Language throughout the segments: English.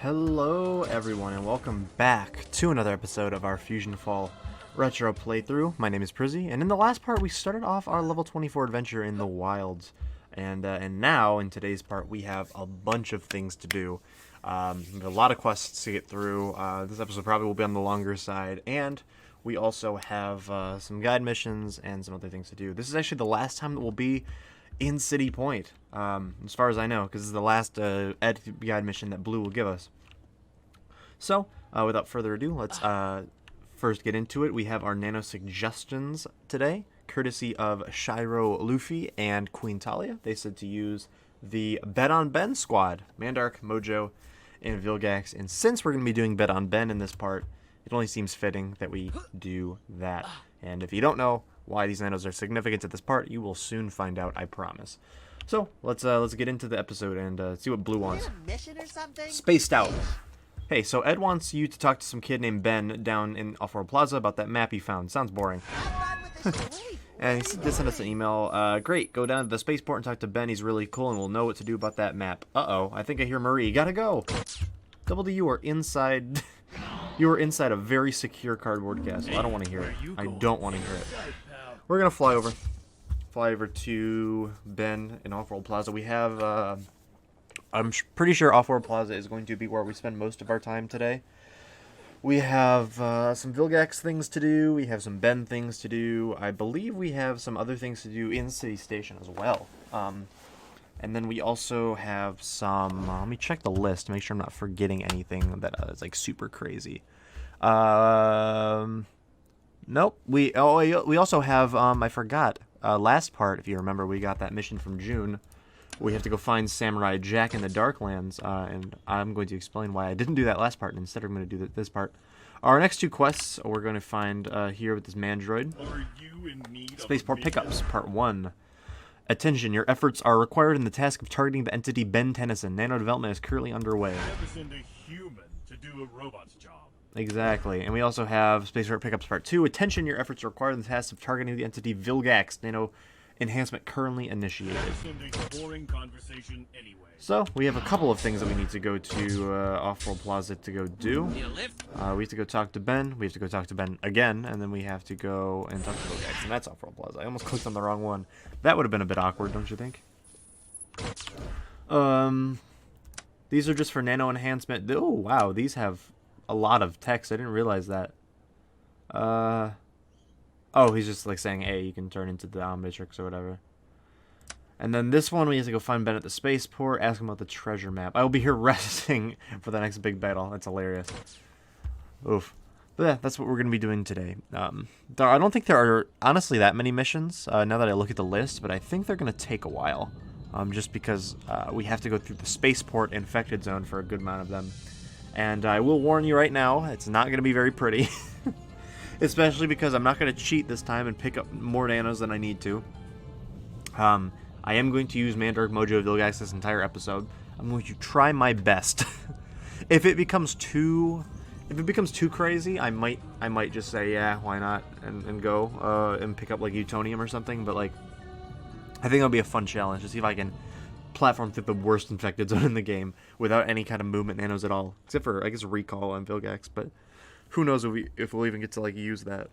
Hello everyone and welcome back to another episode of our Fusion Fall Retro playthrough. My name is Prizzy, and in the last part we started off our level 24 adventure in the wilds. And now, in today's part, we have a bunch of things to do. We have a lot of quests to get through. This episode probably will be on the longer side, and we also have some guide missions and some other things to do. This is actually the last time that we'll be in City Point, as far as I know, because this is the last guide mission that Blue will give us. So, without further ado, let's first get into it. We have our nano suggestions today, courtesy of Shiro Luffy and Queen Talia. They said to use the Bet on Ben squad, Mandark, Mojo, and Vilgax. And since we're going to be doing Bet on Ben in this part, it only seems fitting that we do that. And if you don't know why these nanos are significant at this part, you will soon find out, I promise. So, let's get into the episode and see what Blue wants. Mission or something? Spaced out. Hey, so Ed wants you to talk to some kid named Ben down in Offworld Plaza about that map he found. Sounds boring. And he did send us an email. Great, go down to the spaceport and talk to Ben. He's really cool and we'll know what to do about that map. Uh-oh, I think I hear Marie. Gotta go. Double D, you are inside... you are inside a very secure cardboard castle. I don't want to hear it. I don't want to hear it. We're gonna fly over to Ben in Offworld Plaza. We have... I'm pretty sure Offworld Plaza is going to be where we spend most of our time today. We have some Vilgax things to do. We have some Ben things to do. I believe we have some other things to do in City Station as well. And then we also have some... let me check the list to make sure I'm not forgetting anything that is like super crazy. Nope. We also have... I forgot. Last part, if you remember, we got that mission from June. We have to go find Samurai Jack in the Darklands, and I'm going to explain why I didn't do that last part, and instead I'm going to do this part. Our next two quests we're going to find here with this Mandroid. Spaceport Pickups, Part 1. Attention, your efforts are required in the task of targeting the entity Ben Tennyson. Nano development is currently underway. Send a human to do a robot's job. Exactly, and we also have Spaceport Pickups, Part 2. Attention, your efforts are required in the task of targeting the entity Vilgax. Nano enhancement currently initiated. So, we have a couple of things that we need to go to Offworld Plaza to go do. We have to go talk to Ben, we have to go talk to Ben again, and then we have to go and talk to Vilgax, and that's Offworld Plaza. I almost clicked on the wrong one. That would have been a bit awkward, don't you think? These are just for nano enhancement. Oh, wow, these have a lot of text. I didn't realize that. Oh, he's just like saying, hey, you can turn into the Omnitrix or whatever. And then this one, we have to go find Ben at the spaceport, ask him about the treasure map. I will be here resting for the next big battle. That's hilarious. Oof. But yeah, that's what we're going to be doing today. I don't think there are, honestly, that many missions, now that I look at the list, but I think they're going to take a while. Just because we have to go through the spaceport infected zone for a good amount of them. And I will warn you right now, it's not going to be very pretty. Especially because I'm not going to cheat this time and pick up more nanos than I need to. I am going to use Mandark, Mojo, Vilgax this entire episode. I'm going to try my best. If it becomes too crazy, I might just say, yeah, why not, and go and pick up like Utonium or something. But like, I think it'll be a fun challenge to see if I can platform through the worst infected zone in the game without any kind of movement nanos at all, except for I guess recall on Vilgax, but. Who knows if we'll even get to, like, use that.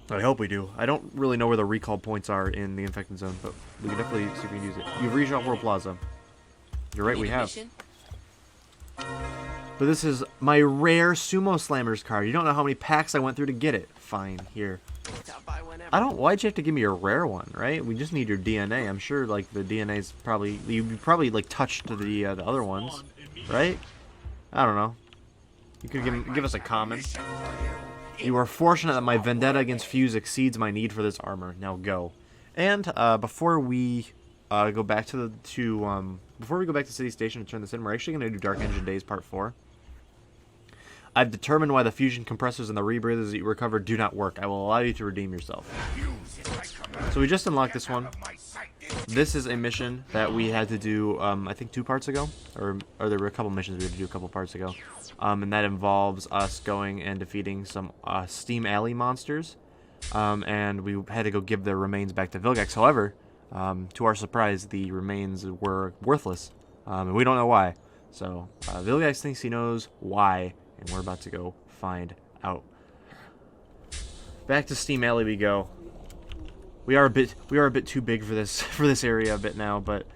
I hope we do. I don't really know where the recall points are in the infected zone, but we can definitely see if we can use it. You've reached Offworld Plaza. You're right, we have. But this is my rare Sumo Slammers card. You don't know how many packs I went through to get it. Fine, here. Why'd you have to give me a rare one, right? We just need your DNA. I'm sure, like, the DNA's probably... You probably, like, touched the other ones, right? I don't know. You could give us a common. You are fortunate that my vendetta against Fuse exceeds my need for this armor. Now go. And before we go back to City Station to turn this in, we're actually going to do Dark Engine Days Part 4. I've determined why the fusion compressors and the rebreathers that you recovered do not work. I will allow you to redeem yourself. So we just unlocked this one. This is a mission that we had to do, I think 2 parts ago, or there were a couple missions we had to do a couple parts ago, and that involves us going and defeating some Steam Alley monsters, and we had to go give the remains back to Vilgax. However, to our surprise, the remains were worthless, and we don't know why. So, Vilgax thinks he knows why, and we're about to go find out. Back to Steam Alley we go. We are a bit too big for this area a bit now, but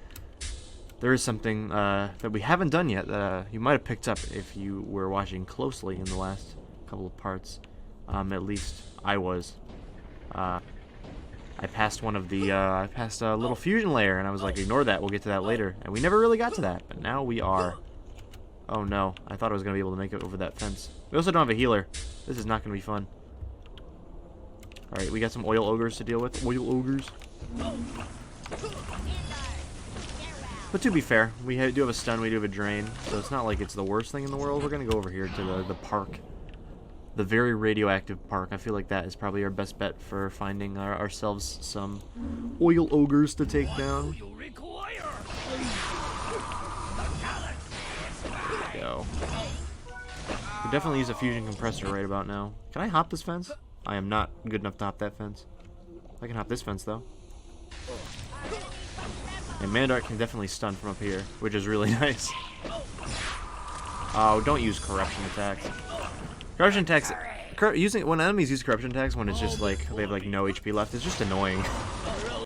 there is something that we haven't done yet that you might have picked up if you were watching closely in the last couple of parts. At least I was. I passed one of the I passed a little fusion layer, and I was like, ignore that, we'll get to that later. And we never really got to that, but now we are. Oh no, I thought I was gonna be able to make it over that fence. We also don't have a healer. This is not gonna be fun. Alright, we got some oil ogres to deal with. Oil ogres. But to be fair, we do have a stun, we do have a drain, so it's not like it's the worst thing in the world. We're gonna go over here to the park. The very radioactive park. I feel like that is probably our best bet for finding ourselves some oil ogres to take down. There we go. We definitely use a fusion compressor right about now. Can I hop this fence? I am not good enough to hop that fence. I can hop this fence though. And Mandart can definitely stun from up here, which is really nice. Oh, don't use corruption attacks. Corruption attacks, when enemies use corruption attacks, when it's just like they have like no HP left, it's just annoying.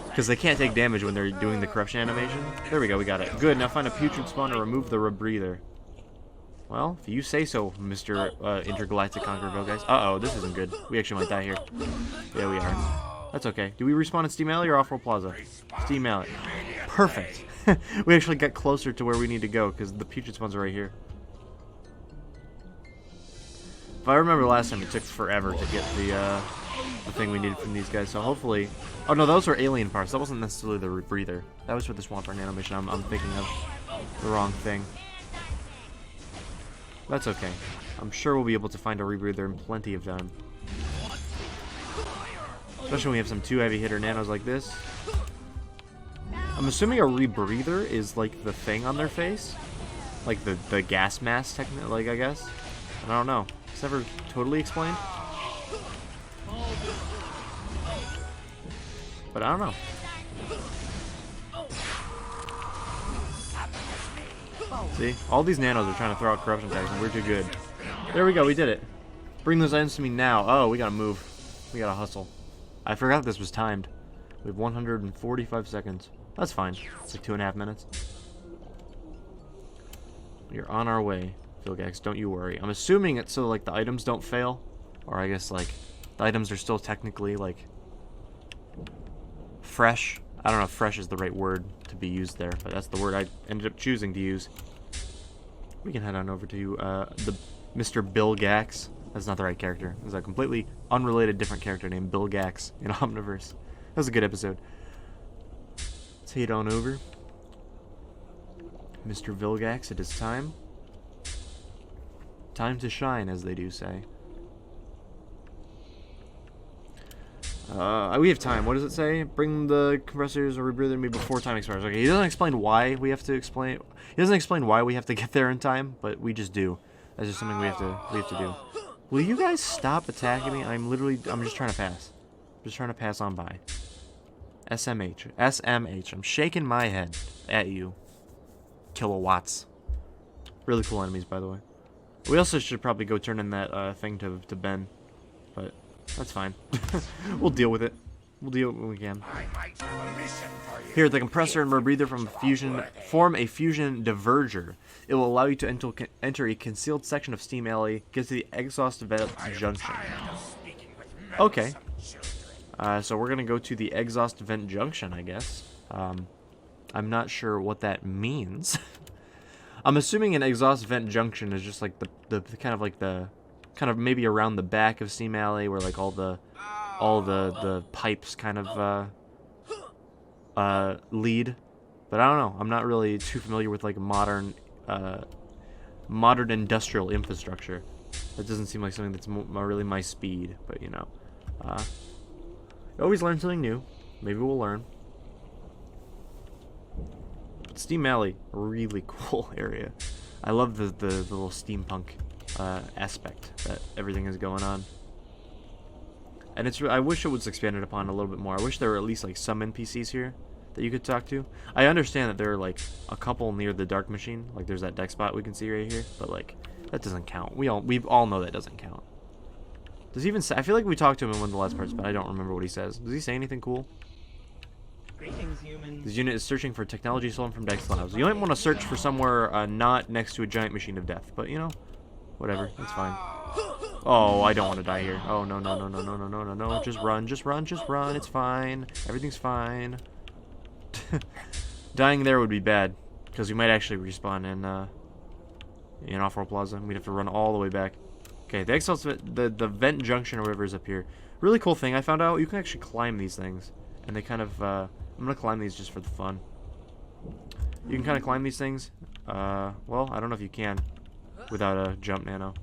Because they can't take damage when they're doing the corruption animation. There we go, we got it. Good, now find a putrid spawn to remove the rebreather. Well, if you say so, Mr. Intergalactic Conqueror Vilgax. Uh-oh, this isn't good. We actually might die here. Yeah, we are. That's okay. Do we respawn in Steam Alley or Off-World Plaza? Steam Alley. Perfect. We actually got closer to where we need to go, because the putrid spawns are right here. If I remember last time, it took forever to get the thing we needed from these guys, so hopefully... Oh no, those were alien parts. That wasn't necessarily the rebreather. That was for the Swamp Burn animation. I'm thinking of the wrong thing. That's okay. I'm sure we'll be able to find a rebreather in plenty of time. Especially when we have some 2 heavy hitter nanos like this. I'm assuming a rebreather is like the thing on their face? Like the gas mask, technically, like, I guess? I don't know. It's never totally explained. But I don't know. See? All these nanos are trying to throw out corruption attacks, and we're too good. There we go, we did it. Bring those items to me now. Oh, we gotta move. We gotta hustle. I forgot this was timed. We have 145 seconds. That's fine. It's like 2.5 minutes. We're on our way, Vilgax, don't you worry. I'm assuming it's so, like, the items don't fail. Or I guess, like, the items are still technically, like, fresh. I don't know if fresh is the right word to be used there, but that's the word I ended up choosing to use. We can head on over to the Mr. Bilgax. That's not the right character. There's a completely unrelated different character named Bilgax in Omniverse. That was a good episode. Let's head on over. Mr. Vilgax, it is time. Time to shine, as they do say. We have time. What does it say? Bring the compressors or rebreather to me before time expires. Okay, he doesn't explain why we have to explain. He doesn't explain why we have to get there in time, but we just do. That's just something we have to do. Will you guys stop attacking me? I'm just trying to pass. I'm just trying to pass on by. SMH. SMH. I'm shaking my head at you. Kilowatts. Really cool enemies, by the way. We also should probably go turn in that thing to Ben, but that's fine. We'll deal with it. We'll deal with it when we can. Here, the compressor and rebreather form a fusion diverger. It will allow you to enter a concealed section of Steam Alley, get to the exhaust vent junction. Okay. So we're gonna go to the exhaust vent junction, I guess. I'm not sure what that means. I'm assuming an exhaust vent junction is just like the kind of maybe around the back of Steam Alley, where like all the pipes kind of lead. But I don't know. I'm not really too familiar with like modern industrial infrastructure. That doesn't seem like something that's really my speed. But you know, you always learn something new. Maybe we'll learn. But Steam Alley, a really cool area. I love the little steampunk aspect that everything is going on. And I wish it was expanded upon a little bit more. I wish there were at least like some NPCs here. that you could talk to. I understand that there are like a couple near the dark machine, like there's that deck spot we can see right here, but like that doesn't count. We all know that doesn't count. Does he even say? I feel like we talked to him in one of the last parts, but I don't remember what he says. Does he say anything cool? Greetings, humans. This unit is searching for technology stolen from Dex Labs. You might want to search for somewhere not next to a giant machine of death, but you know, whatever, it's fine. Oh, I don't want to die here. Oh no no no no no no no no no! Just run, just run, just run. It's fine. Everything's fine. Dying there would be bad, because we might actually respawn in Off-World Plaza. We'd have to run all the way back. Okay, the exhaust, the vent junction or whatever is up here. Really cool thing I found out. You can actually climb these things, and they kind of. I'm gonna climb these just for the fun. You can kind of climb these things. Well, I don't know if you can without a jump nano.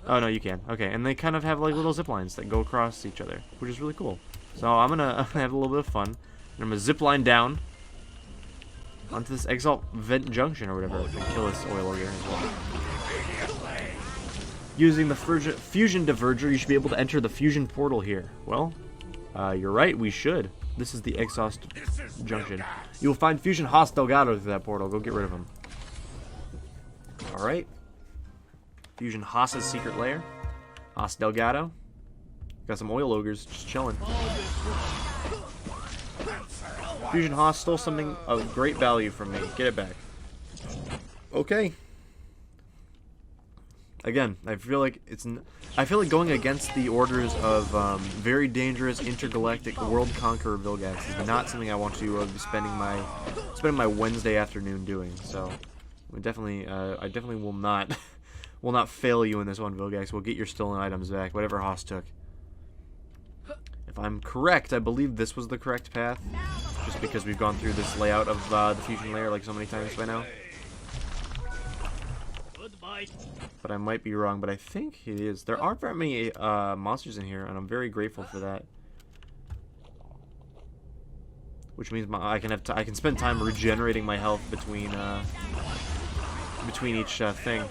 Oh no, you can. Okay, and they kind of have like little zip lines that go across each other, which is really cool. So I'm gonna have a little bit of fun. And I'm gonna zip line down onto this Exalt Vent Junction or whatever, and kill this oil organ as well. Using the Fusion Diverger, you should be able to enter the Fusion Portal here. Well, you're right, we should. This is the Exhaust Junction. You will find Fusion Haas Delgado through that portal. Go get rid of him. Alright. Fusion Haas's secret lair. Haas Delgado. Got some oil ogres just chilling. Fusion Haas stole something of great value from me. Get it back. Okay. Again, I feel like going against the orders of very dangerous intergalactic world conqueror Vilgax is not something I want to be spending my Wednesday afternoon doing. So, I definitely will not fail you in this one, Vilgax. We'll get your stolen items back, whatever Haas took. If I'm correct, I believe this was the correct path, just because we've gone through this layout of the fusion layer like so many times by now. But I might be wrong, but I think it is. There aren't very many monsters in here, and I'm very grateful for that. Which means I can spend time regenerating my health between each thing.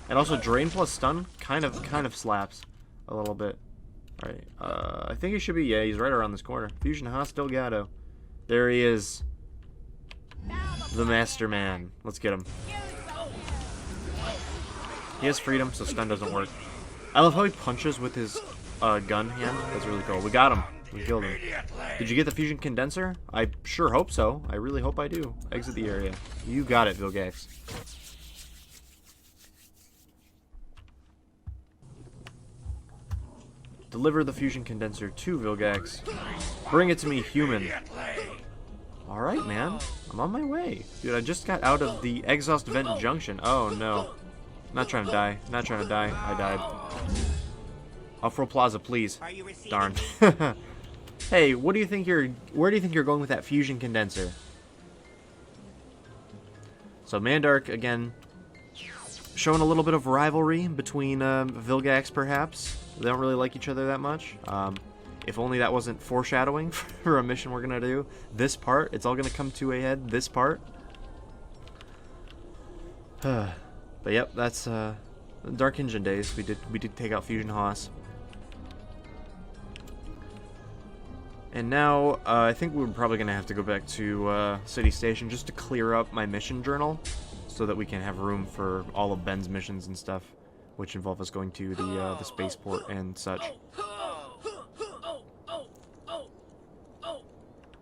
And also drain plus stun kind of slaps a little bit. All right, I think he should be. Yeah, he's right around this corner. Fusion Haas Delgado. There he is. The Master Man. Let's get him. He has freedom, so stun doesn't work. I love how he punches with his gun hand. That's really cool. We got him. We killed him. Did you get the fusion condenser? I sure hope so. I really hope I do. Exit the area. You got it, Vilgax. Deliver the fusion condenser to Vilgax. Bring it to me, human. Alright, man. I'm on my way. Dude, I just got out of the exhaust vent junction. Oh, no. Not trying to die. Not trying to die. I died. Off-World Plaza, please. Darn. Hey, where do you think you're going with that fusion condenser? So Mandark again showing a little bit of rivalry between Vilgax perhaps. They don't really like each other that much. If only that wasn't foreshadowing for a mission we're gonna do. This part, it's all gonna come to a head. This part. But yep, that's Dark Engine days. We did take out Fusion Haas. And now I think we're probably gonna have to go back to City Station just to clear up my mission journal, so that we can have room for all of Ben's missions and stuff, which involve us going to the spaceport and such.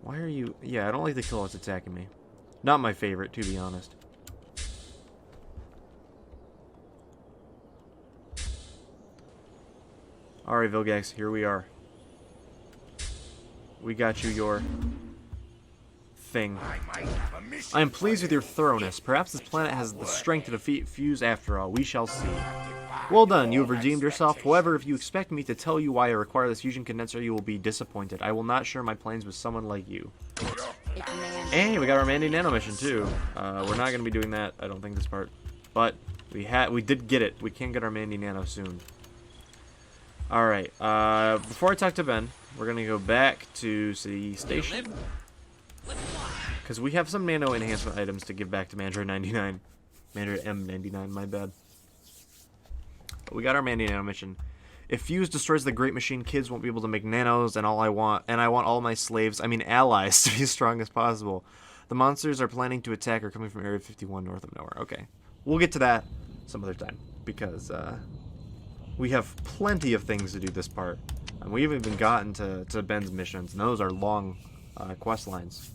Why are you? Yeah, I don't like the kill that's attacking me. Not my favorite, to be honest. Alright, Vilgax, here we are. We got you your thing. I am pleased with your thoroughness. Perhaps this planet has the strength to defeat Fuse after all. We shall see. Well done, you have redeemed yourself. However, if you expect me to tell you why I require this fusion condenser, you will be disappointed. I will not share my plans with someone like you. Hey, we got our Mandy Nano mission too. We're not going to be doing that, I don't think, this part. But we did get it. We can get our Mandy Nano soon. Alright, before I talk to Ben, we're going to go back to City Station. Because we have some nano enhancement items to give back to Mandroid 99. Mandroid M99, my bad. But we got our Mandy Nano mission. If Fuse destroys the Great Machine, kids won't be able to make nanos, and I want all my slaves, I mean allies, to be as strong as possible. The monsters are planning to attack are coming from Area 51 north of nowhere. Okay. We'll get to that some other time, because we have plenty of things to do this part. And we haven't even gotten to Ben's missions, and those are long quest lines.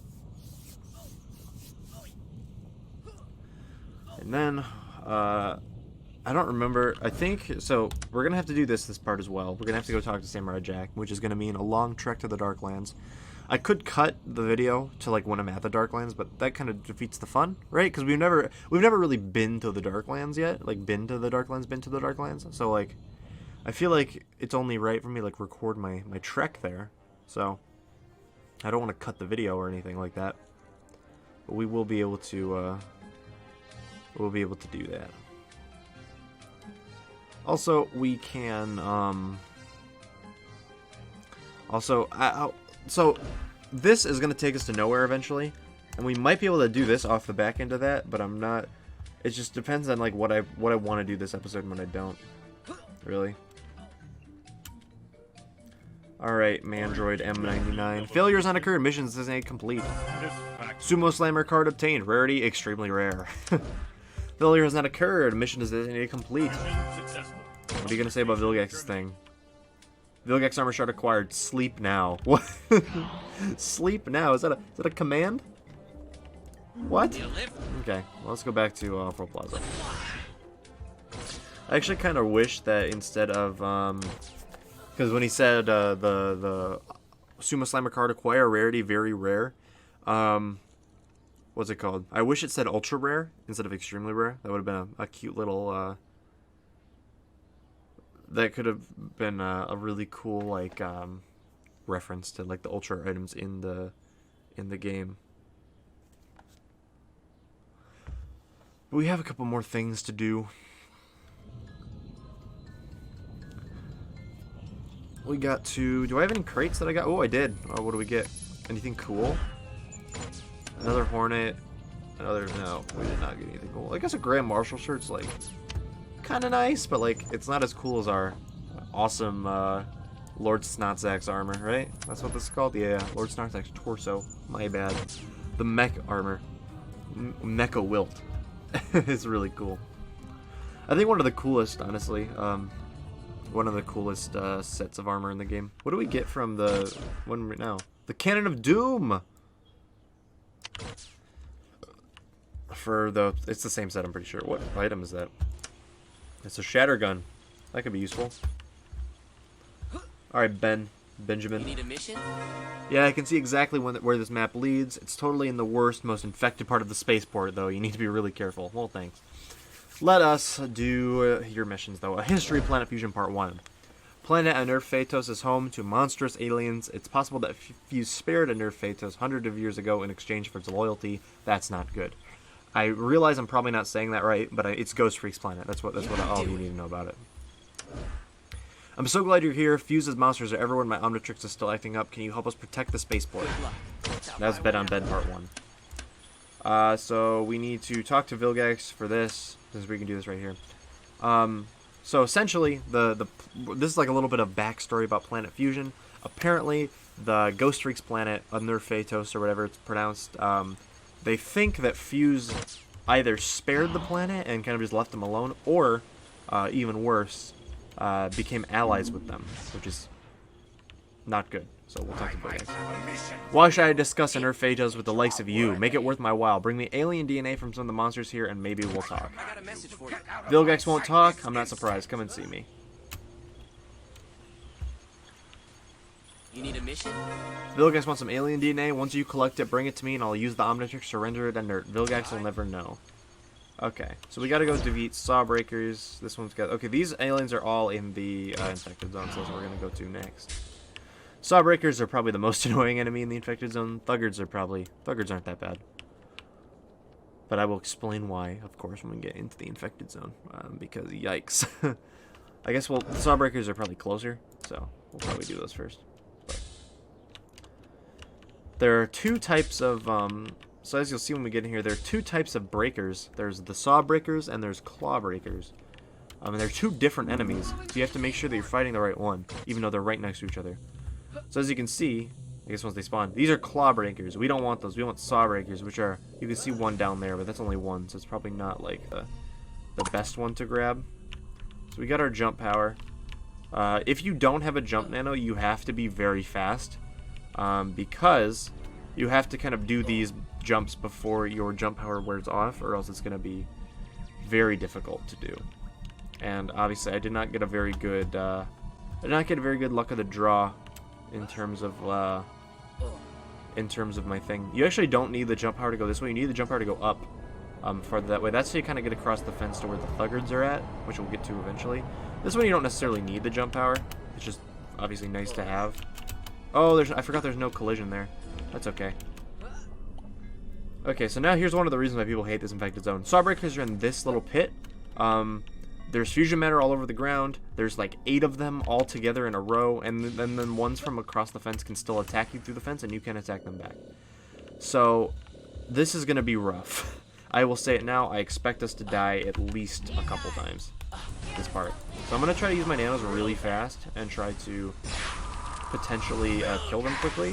And then, I don't remember, I think, so we're going to have to do this part as well. We're going to have to go talk to Samurai Jack, which is going to mean a long trek to the Darklands. I could cut the video to like when I'm at the Darklands, but that kind of defeats the fun, right? Because we've never really been to the Darklands yet, like been to the Darklands. So like, I feel like it's only right for me to like record my trek there. So I don't want to cut the video or anything like that, but we will be able to do that. Also, we can so this is going to take us to nowhere eventually, and we might be able to do this off the back end of that, but I'm not. It just depends on like what I want to do this episode and when I don't. Really. Alright, Mandroid M99. Failures unoccurred. Missions designated complete. Sumo Slammer card obtained. Rarity extremely rare. Failure has not occurred. Mission is designated complete. What are you going to say about Vilgax's thing? Vilgax armor shard acquired. Sleep now. What? Sleep now? Is that a command? What? Okay, well, let's go back to Pearl Plaza. I actually kind of wish that instead of because when he said the Sumo Slammer card acquire rarity very rare, what's it called? I wish it said ultra rare instead of extremely rare. That would have been a cute little that could have been a really cool like reference to like the ultra items in the game. But we have a couple more things to do. We got to... Do I have any crates that I got? Oh, I did. Oh, what do we get? Anything cool? Another Hornet. Another... No, we did not get anything cool. I guess a Grand Marshal shirt's, like, kind of nice, but, like, it's not as cool as our awesome Lord Snotzak's armor, right? That's what this is called? Yeah, Lord Snotzak's torso. My bad. The mech armor. Mecha Wilt. It's really cool. I think one of the coolest, honestly, one of the coolest sets of armor in the game. What do we get from the one right now? The Cannon of Doom! For the... It's the same set, I'm pretty sure. What item is that? It's a shatter gun. That could be useful. Alright, Benjamin. You need a mission? Yeah, I can see exactly where this map leads. It's totally in the worst, most infected part of the spaceport, though. You need to be really careful. Well, thanks. Let us do your missions, though. A History Planet Fusion Part 1. Planet Anerf Phaetos is home to monstrous aliens. It's possible that Fuse spared Anerf Phaetos hundreds of years ago in exchange for its loyalty. That's not good. I realize I'm probably not saying that right, but it's Ghost Freak's planet. That's what all you need to know about it. I'm so glad you're here. Fuse's monsters are everywhere. My Omnitrix is still acting up. Can you help us protect the spaceport? That's Bed on Bed Part 1. So we need to talk to Vilgax for this. Since we can do this right here. So essentially, this is like a little bit of backstory about Planet Fusion. Apparently, the Ghost Freak's planet, Anerf Phaetos or whatever it's pronounced, they think that Fuse either spared the planet and kind of just left them alone, or even worse, became allies with them, which is not good. So we'll talk to Vilgax. Why should I discuss Anerf Phaetos with the likes of you? Make it worth my while. Bring me alien DNA from some of the monsters here, and maybe we'll talk. I got a message for you. Vilgax won't talk? I'm not surprised. Come and see me. You need a mission? Vilgax wants some alien DNA. Once you collect it, bring it to me, and I'll use the Omnitrix to render it inert. Vilgax will never know. Okay, so we gotta go defeat Sawbreakers. This one's got... Okay, these aliens are all in the infected zone, so that's what we're gonna go to next. Sawbreakers are probably the most annoying enemy in the infected zone. Thuggards aren't that bad. But I will explain why, of course, when we get into the infected zone. Because, yikes. I guess, well, the Sawbreakers are probably closer, so we'll probably do those first. But there are two types of, so as you'll see when we get in here, there are two types of breakers. There's the Sawbreakers and there's Clawbreakers. And they're two different enemies, so you have to make sure that you're fighting the right one, even though they're right next to each other. So as you can see, I guess once they spawn, these are claw breakers. We don't want those. We want saw breakers, which are, you can see one down there, but that's only one, so it's probably not like the best one to grab. So we got our jump power. If you don't have a jump nano, you have to be very fast, because you have to kind of do these jumps before your jump power wears off, or else it's going to be very difficult to do. And obviously, I did not get a very good luck of the draw in terms of my thing. You actually don't need the jump power to go this way. You need the jump power to go up farther that way. That's how you kind of get across the fence to where the thuggards are at, which we'll get to eventually. This one you don't necessarily need the jump power. It's just obviously nice to have. Oh, I forgot there's no collision there. That's okay. Okay, so now here's one of the reasons why people hate this infected zone. Sawbreakers are in this little pit. There's fusion matter all over the ground. There's like 8 of them all together in a row, and then ones from across the fence can still attack you through the fence, and you can attack them back. So this is gonna be rough. I will say it now. I expect us to die at least a couple times this part. So I'm gonna try to use my nanos really fast and try to potentially kill them quickly.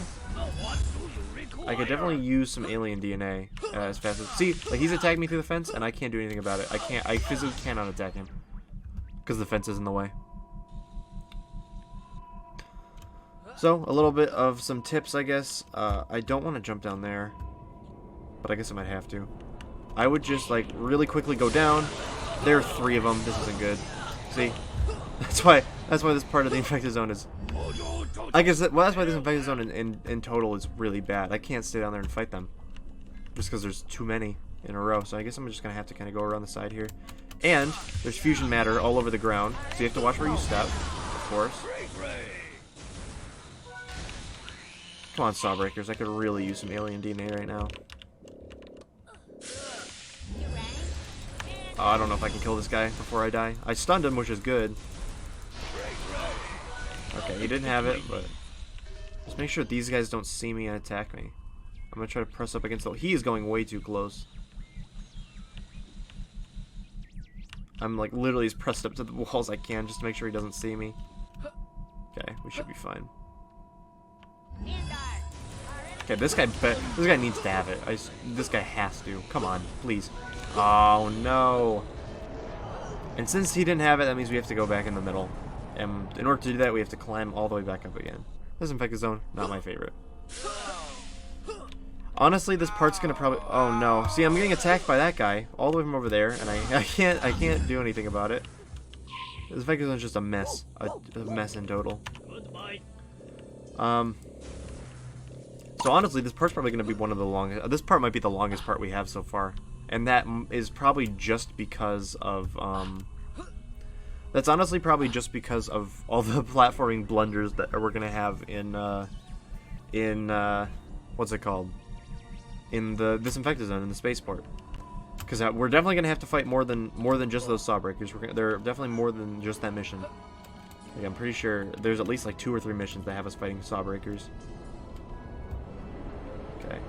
I could definitely use some alien DNA as fast as... See, like he's attacking me through the fence, and I can't do anything about it. I physically cannot attack him because the fence is in the way. So, a little bit of some tips, I guess. I don't want to jump down there, but I guess I might have to. I would just, like, really quickly go down. There are 3 of them. This isn't good. See? That's why this part of the infected zone is... I guess that's why this infected zone in total is really bad. I can't stay down there and fight them, just because there's too many in a row. So I guess I'm just gonna have to kind of go around the side here. And there's fusion matter all over the ground, so you have to watch where you step, of course. Come on, Sawbreakers. I could really use some alien DNA right now. Oh, I don't know if I can kill this guy before I die. I stunned him, which is good. Okay, he didn't have it, but just make sure these guys don't see me and attack me. I'm gonna try to press up against the... He is going way too close. I'm like literally as pressed up to the walls I can just to make sure he doesn't see me. Okay, we should be fine. Okay, this guy needs to have it. This guy has to. Come on, please. Oh no. And since he didn't have it, that means we have to go back in the middle. And in order to do that, we have to climb all the way back up again. This infected zone, not my favorite. Honestly, this part's gonna probably... Oh no. See, I'm getting attacked by that guy all the way from over there, and I can't do anything about it. This infected zone's just a mess. A mess in total. So honestly, this part's probably gonna be one of the longest... This part might be the longest part we have so far. And that is probably just because of... That's honestly probably just because of all the platforming blunders that we're gonna have in what's it called? In the disinfected zone in the spaceport. Because we're definitely gonna have to fight more than just those Sawbreakers. They're definitely more than just that mission. Like, I'm pretty sure there's at least like 2 or 3 missions that have us fighting Sawbreakers. Okay,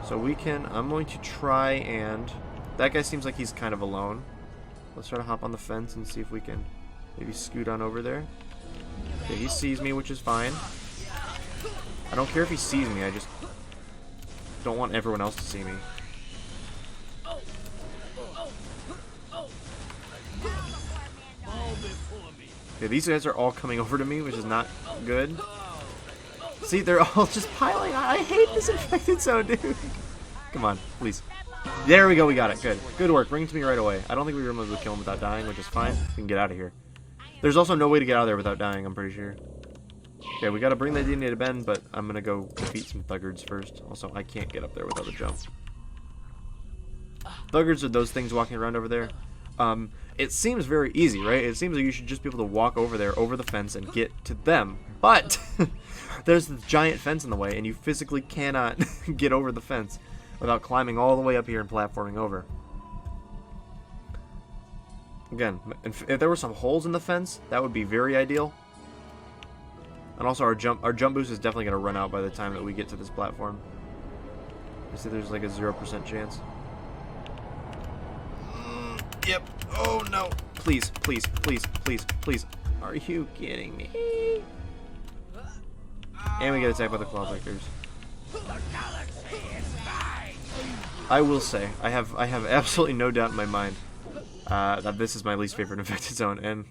so we can. I'm going to try and. That guy seems like he's kind of alone. Let's try to hop on the fence and see if we can maybe scoot on over there. Okay, he sees me, which is fine. I don't care if he sees me, I just don't want everyone else to see me. Okay, these guys are all coming over to me, which is not good. See, they're all just piling on. I hate this infected zone, dude. Come on, please. There we go, we got it. Good. Good work. Bring it to me right away. I don't think we were able to kill him without dying, which is fine. We can get out of here. There's also no way to get out of there without dying, I'm pretty sure. Okay, we gotta bring the DNA to Ben, but I'm gonna go defeat some thuggards first. Also, I can't get up there without a jump. Thuggards are those things walking around over there. It seems very easy, right? It seems like you should just be able to walk over there, over the fence, and get to them. But there's this giant fence in the way, and you physically cannot get over the fence without climbing all the way up here and platforming over. Again, if there were some holes in the fence, that would be very ideal. And also our jump boost is definitely going to run out by the time that we get to this platform. You see there's like a 0% chance. Yep. Oh no. Please, please, please, please, please. Are you kidding me? And we get attacked by the clawbreakers. I will say, I have absolutely no doubt in my mind that this is my least favorite infected zone, and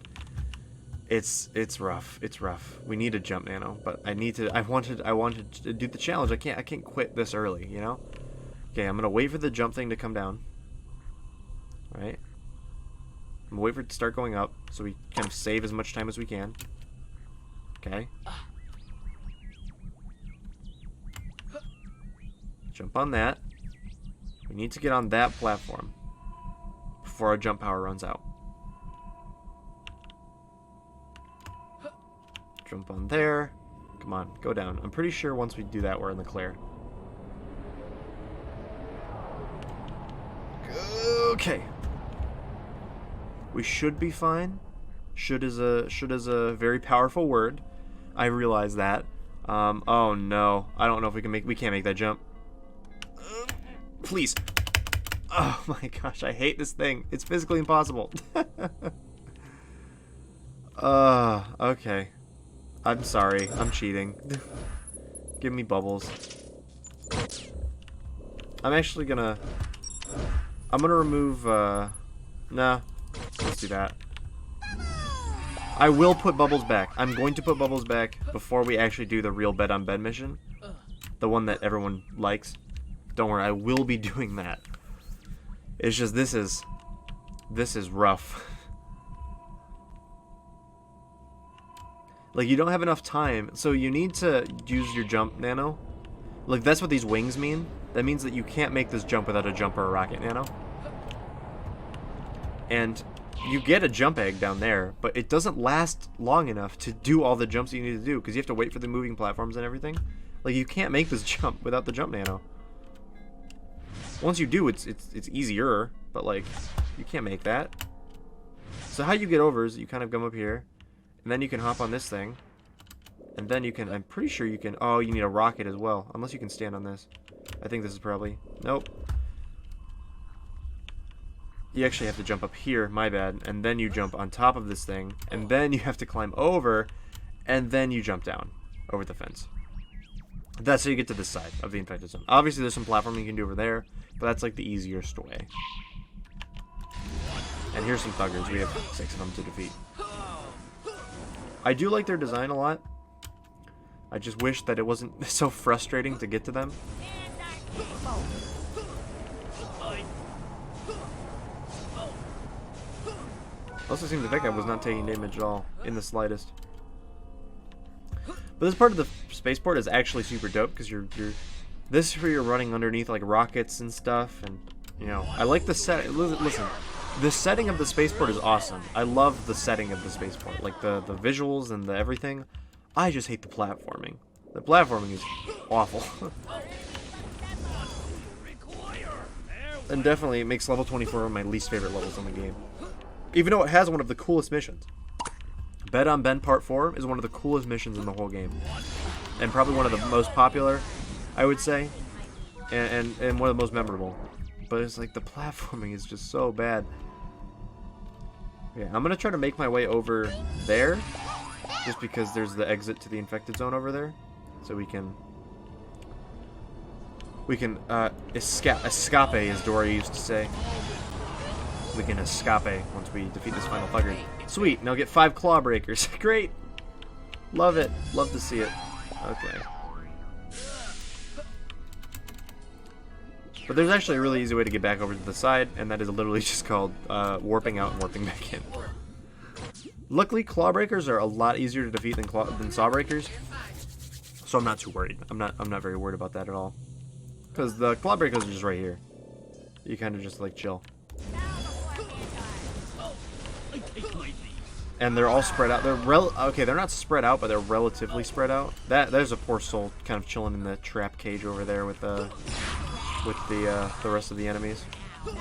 it's rough. It's rough. We need a jump nano, but I wanted to do the challenge. I can't quit this early, you know? Okay, I'm gonna wait for the jump thing to come down. Alright. I'm gonna wait for it to start going up so we kind of save as much time as we can. Okay. Jump on that. We need to get on that platform before our jump power runs out. Jump on there. Come on, go down. I'm pretty sure once we do that, we're in the clear. Okay. We should be fine. Should is a very powerful word. I realize that. Oh no. I don't know if we can't make that jump. Please. Oh my gosh, I hate this thing. It's physically impossible. Okay. I'm sorry. I'm cheating. Give me bubbles. I'm gonna remove, nah. Let's do that. I will put bubbles back. I'm going to put bubbles back before we actually do the real bed on bed mission. The one that everyone likes. Don't worry, I will be doing that. It's just this is rough. Like, you don't have enough time, so you need to use your jump nano. Like, that's what these wings mean. That means that you can't make this jump without a jump or a rocket nano. And you get a jump egg down there, but it doesn't last long enough to do all the jumps you need to do, because you have to wait for the moving platforms and everything. Like, you can't make this jump without the jump nano. Once you do, it's easier, but like, you can't make that. So how you get over is you kind of come up here, and then you can hop on this thing, and then you can, I'm pretty sure you can, oh, you need a rocket as well, unless you can stand on this. I think this is probably, nope. You actually have to jump up here, my bad, and then you jump on top of this thing, and then you have to climb over, and then you jump down over the fence. That's how you get to this side of the infected zone. Obviously, there's some platforming you can do over there, but that's like the easiest way. And here's some thuggers. We have 6 of them to defeat. I do like their design a lot. I just wish that it wasn't so frustrating to get to them. Also seems that guy was not taking damage at all, in the slightest. But this part of the spaceport is actually super dope, because this is where you're running underneath like rockets and stuff, and you know, I like the set. Listen, the setting of the spaceport is awesome. I love the setting of the spaceport, like the visuals and the everything. I just hate the platforming. The platforming is awful. And definitely it makes level 24 one of my least favorite levels in the game. Even though it has one of the coolest missions. Bed on Ben Part 4 is one of the coolest missions in the whole game. And probably one of the most popular, I would say. And one of the most memorable. But it's like the platforming is just so bad. Yeah, I'm going to try to make my way over there. Just because there's the exit to the infected zone over there. So we can escape, as Dory used to say. We can escape once we defeat this final thugger. Sweet, now get 5 claw breakers. Great! Love it. Love to see it. Okay. But there's actually a really easy way to get back over to the side, and that is literally just called warping out and warping back in. Luckily, claw breakers are a lot easier to defeat than saw breakers, so I'm not too worried. I'm not very worried about that at all, because the claw breakers are just right here. You kind of just like chill. And they're all spread out. They're not spread out, but they're relatively spread out. There's a poor soul kind of chilling in the trap cage over there with the rest of the enemies. There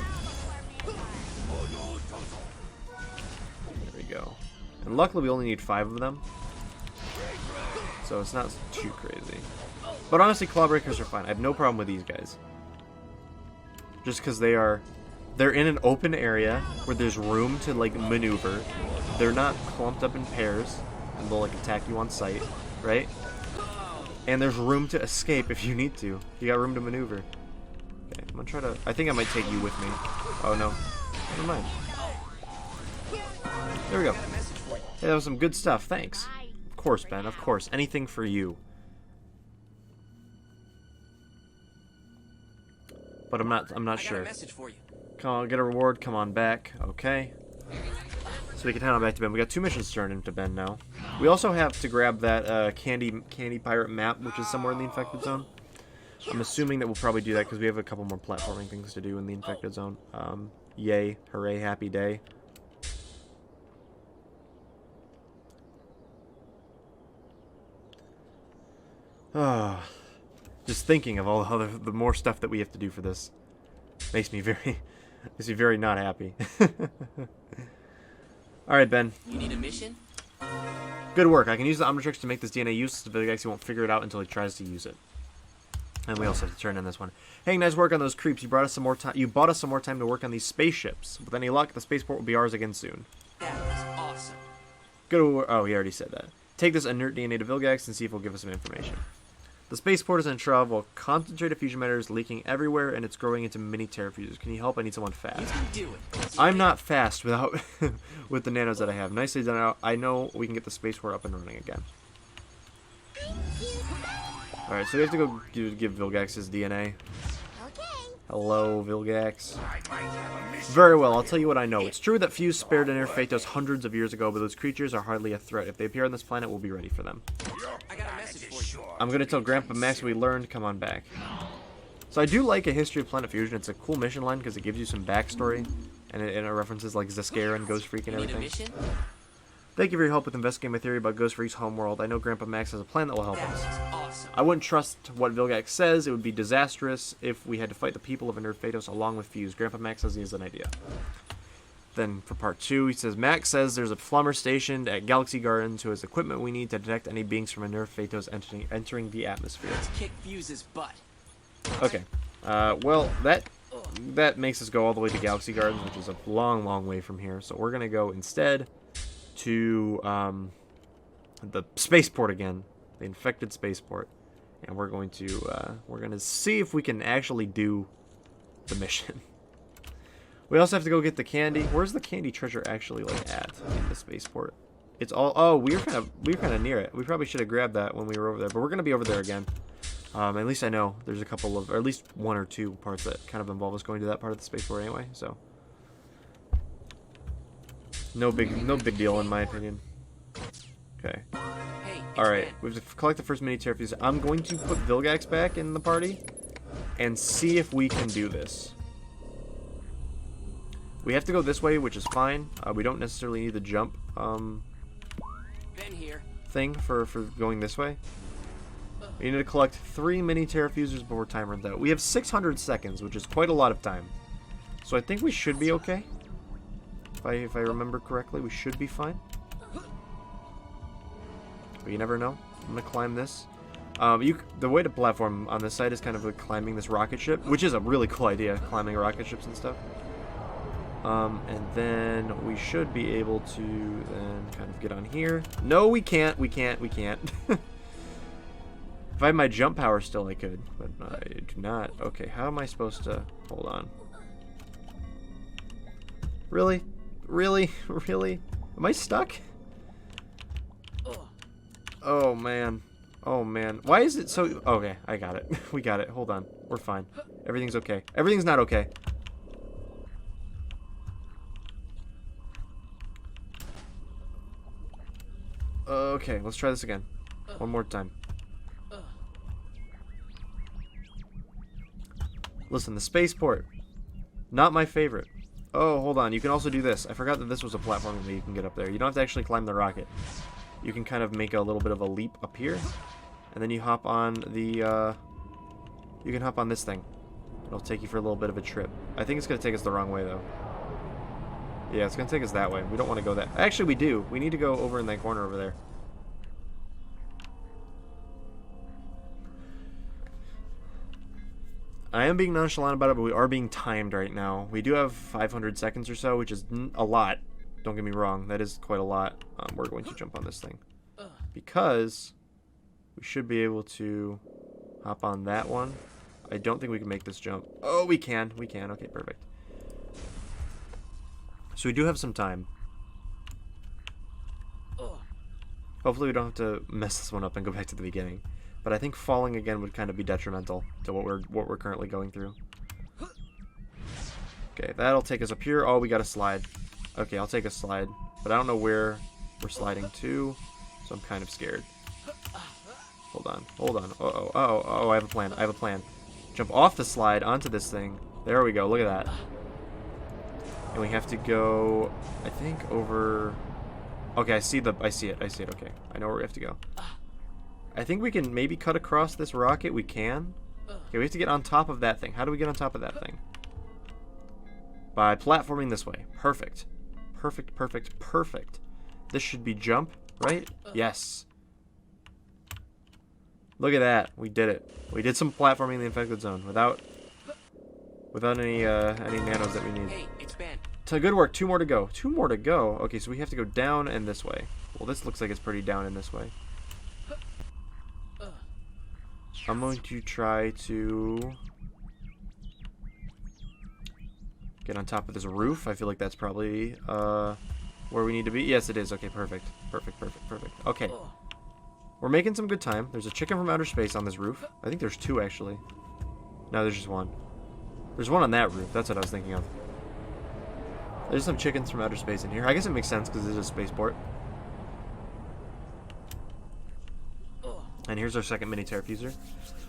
we go. And luckily we only need 5 of them, so it's not too crazy. But honestly, claw breakers are fine. I have no problem with these guys. Just because they are They're in an open area where there's room to like maneuver. They're not clumped up in pairs and they'll like attack you on sight, right? And there's room to escape if you need to. You got room to maneuver. Okay, I'm gonna try to. I think I might take you with me. Oh no, never mind. There we go. Hey, that was some good stuff. Thanks. Of course, Ben. Of course. Anything for you. But I'm not I got sure. a message for you. Come on, get a reward. Come on back. Okay. So we can head on back to Ben. We got 2 missions turned into Ben now. We also have to grab that candy pirate map, which is somewhere in the infected zone. I'm assuming that we'll probably do that because we have a couple more platforming things to do in the infected zone. Yay! Hooray! Happy day! Ah, just thinking of all the more stuff that we have to do for this makes me very not happy. All right, Ben. You need a mission? Good work. I can use the Omnitrix to make this DNA useless. The Vilgax won't figure it out until he tries to use it. And we also have to turn in this one. Hey, nice work on those creeps. You brought us some more time. You bought us some more time to work on these spaceships. With any luck, the spaceport will be ours again soon. That was awesome. Good. Oh, he already said that. Take this inert DNA to Vilgax and see if he'll give us some information. The spaceport is in trouble. Concentrated fusion matter is leaking everywhere, and it's growing into mini terrafusers. Can you help? I need someone You fast. can do it. I'm not fast without with the nanos that I have. Nicely done. I know we can get the spaceport up and running again. All right, so we have to go give Vilgax his DNA. Hello, Vilgax. Very well, I'll tell you what I know. It's true that Fuse spared Inner Phaetos hundreds of years ago, but those creatures are hardly a threat. If they appear on this planet, we'll be ready for them. I got a message for you. I'm gonna tell Grandpa Max we learned. Come on back. So I do like A History of Planet Fusion. It's a cool mission line because it gives you some backstory, and it references like Zeskar and Ghost Freak and You need a everything. mission? Thank you for your help with investigating my theory about Ghost Freak's homeworld. I know Grandpa Max has a plan that will help That us. was awesome. I wouldn't trust what Vilgax says. It would be disastrous if we had to fight the people of Inert Phaetos along with Fuse. Grandpa Max says he has an idea. Then for part 2, he says, Max says there's a plumber stationed at Galaxy Gardens who has equipment we need to detect any beings from Inert Phaetos entering the atmosphere. Let's kick Fuse's butt. Okay. Well, that makes us go all the way to Galaxy Gardens, which is a long, long way from here. So we're going to go instead to the spaceport again, the infected spaceport, and we're going to see if we can actually do the mission. We also have to go get the candy. Where's the candy treasure actually like at in the spaceport? It's all. Oh, we were kind of near it. We probably should have grabbed that when we were over there, but we're gonna be over there again. At least I know there's a couple of, or at least 1 or 2 parts that kind of involve us going to that part of the spaceport anyway. So. No big deal in my opinion. Okay. Hey, it's Alright, Ben. we have to collect the first mini terrafuse. I'm going to put Vilgax back in the party and see if we can do this. We have to go this way, which is fine. We don't necessarily need the jump Ben here. thing for going this way. We need to collect 3 mini terrafusers before time runs out. We have 600 seconds, which is quite a lot of time. So I think we should be okay. If I remember correctly, we should be fine. But you never know. I'm gonna climb this. The way to platform on this side is kind of like climbing this rocket ship, which is a really cool idea, climbing rocket ships and stuff. And then we should be able to then kind of get on here. No, we can't. We can't. If I had my jump power still, I could, but I do not. Okay, how am I supposed to... Hold on. Really? Really? Really? Am I stuck? Oh, man. Oh, man. Why is it so... Okay, I got it. We got it. Hold on. We're fine. Everything's okay. Everything's not okay. Okay, let's try this again. One more time. Listen, the spaceport. Not my favorite. Oh, hold on. You can also do this. I forgot that this was a platform that you can get up there. You don't have to actually climb the rocket. You can kind of make a little bit of a leap up here. And then you hop on the, you can hop on this thing. It'll take you for a little bit of a trip. I think it's going to take us the wrong way, though. Yeah, it's going to take us that way. We don't want to go that... Actually, we do. We need to go over in that corner over there. I am being nonchalant about it, but we are being timed right now. We do have 500 seconds or so, which is a lot. Don't get me wrong, that is quite a lot. We're going to jump on this thing because we should be able to hop on that one. I don't think we can make this jump. Oh, we can. We can. Okay, perfect. So we do have some time. Hopefully we don't have to mess this one up and go back to the beginning. But I think falling again would kind of be detrimental to what we're currently going through. Okay, that'll take us up here. Oh, we got a slide. Okay, I'll take a slide. But I don't know where we're sliding to, so I'm kind of scared. Hold on. Hold on. Uh-oh, I have a plan. I have a plan. Jump off the slide onto this thing. There we go. Look at that. And we have to go, I think, over... Okay, I see it. Okay, I know where we have to go. I think we can maybe cut across this rocket. We can. Okay, we have to get on top of that thing. How do we get on top of that thing? By platforming this way. Perfect. Perfect, perfect, perfect. This should be jump, right? Yes. Look at that. We did it. We did some platforming in the infected zone without any nanos that we need. Hey, it's Ben. So good work. 2 more to go. 2 more to go. Okay, so we have to go down and this way. Well, this looks like it's pretty down in this way. I'm going to try to get on top of this roof. I feel like that's probably where we need to be. Yes, it is. Okay, perfect. Perfect, perfect, perfect. Okay. We're making some good time. There's a chicken from outer space on this roof. I think there's 2, actually. No, there's just 1. There's 1 on that roof. That's what I was thinking of. There's some chickens from outer space in here. I guess it makes sense because it's a spaceport. And here's our second mini Terrafuser.